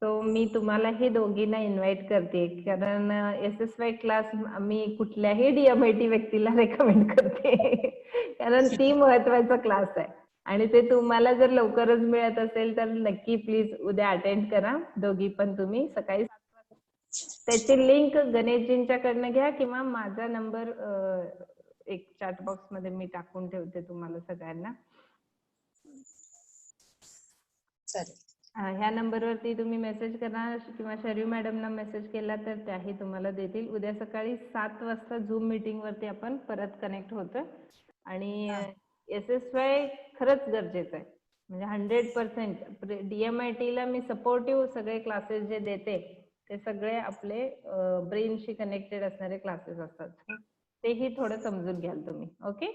सो मी तुम्हाला हे दोघींना इन्व्हाइट करते, कारण SSY क्लास मी कुठल्याही DMIT व्यक्तीला रेकमेंड करते कारण ती महत्वाचा क्लास आहे आणि ते तुम्हाला जर लवकरच मिळत असेल तर नक्की प्लीज उद्या अटेंड करा, दोघी पण तुम्ही सकाळी 7 वाजता. त्याची लिंक गणेशजींच्याकडनं घ्या किंवा माझा नंबर एक चॅट बॉक्स मध्ये मी टाकून ठेवते तुम्हाला सगळ्यांना. चालेल. ह्या नंबरवरती तुम्ही मेसेज करा किंवा शर्यू मॅडमना मेसेज केला तर त्याही तुम्हाला देतील. उद्या सकाळी 7 वाजता झूम मीटिंग वरती आपण परत कनेक्ट होतोय आणि SSY खरंच गरजेचं आहे, म्हणजे 100%. DMIT ला मी सपोर्टिव्ह सगळे क्लासेस जे देते ते सगळे आपले ब्रेनशी कनेक्टेड असणारे क्लासेस असतात, तेही थोडं समजून घ्याल तुम्ही. Okay,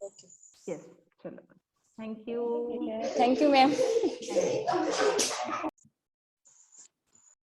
okay. येस, चलो, थँक्यू. Thank you ma'am.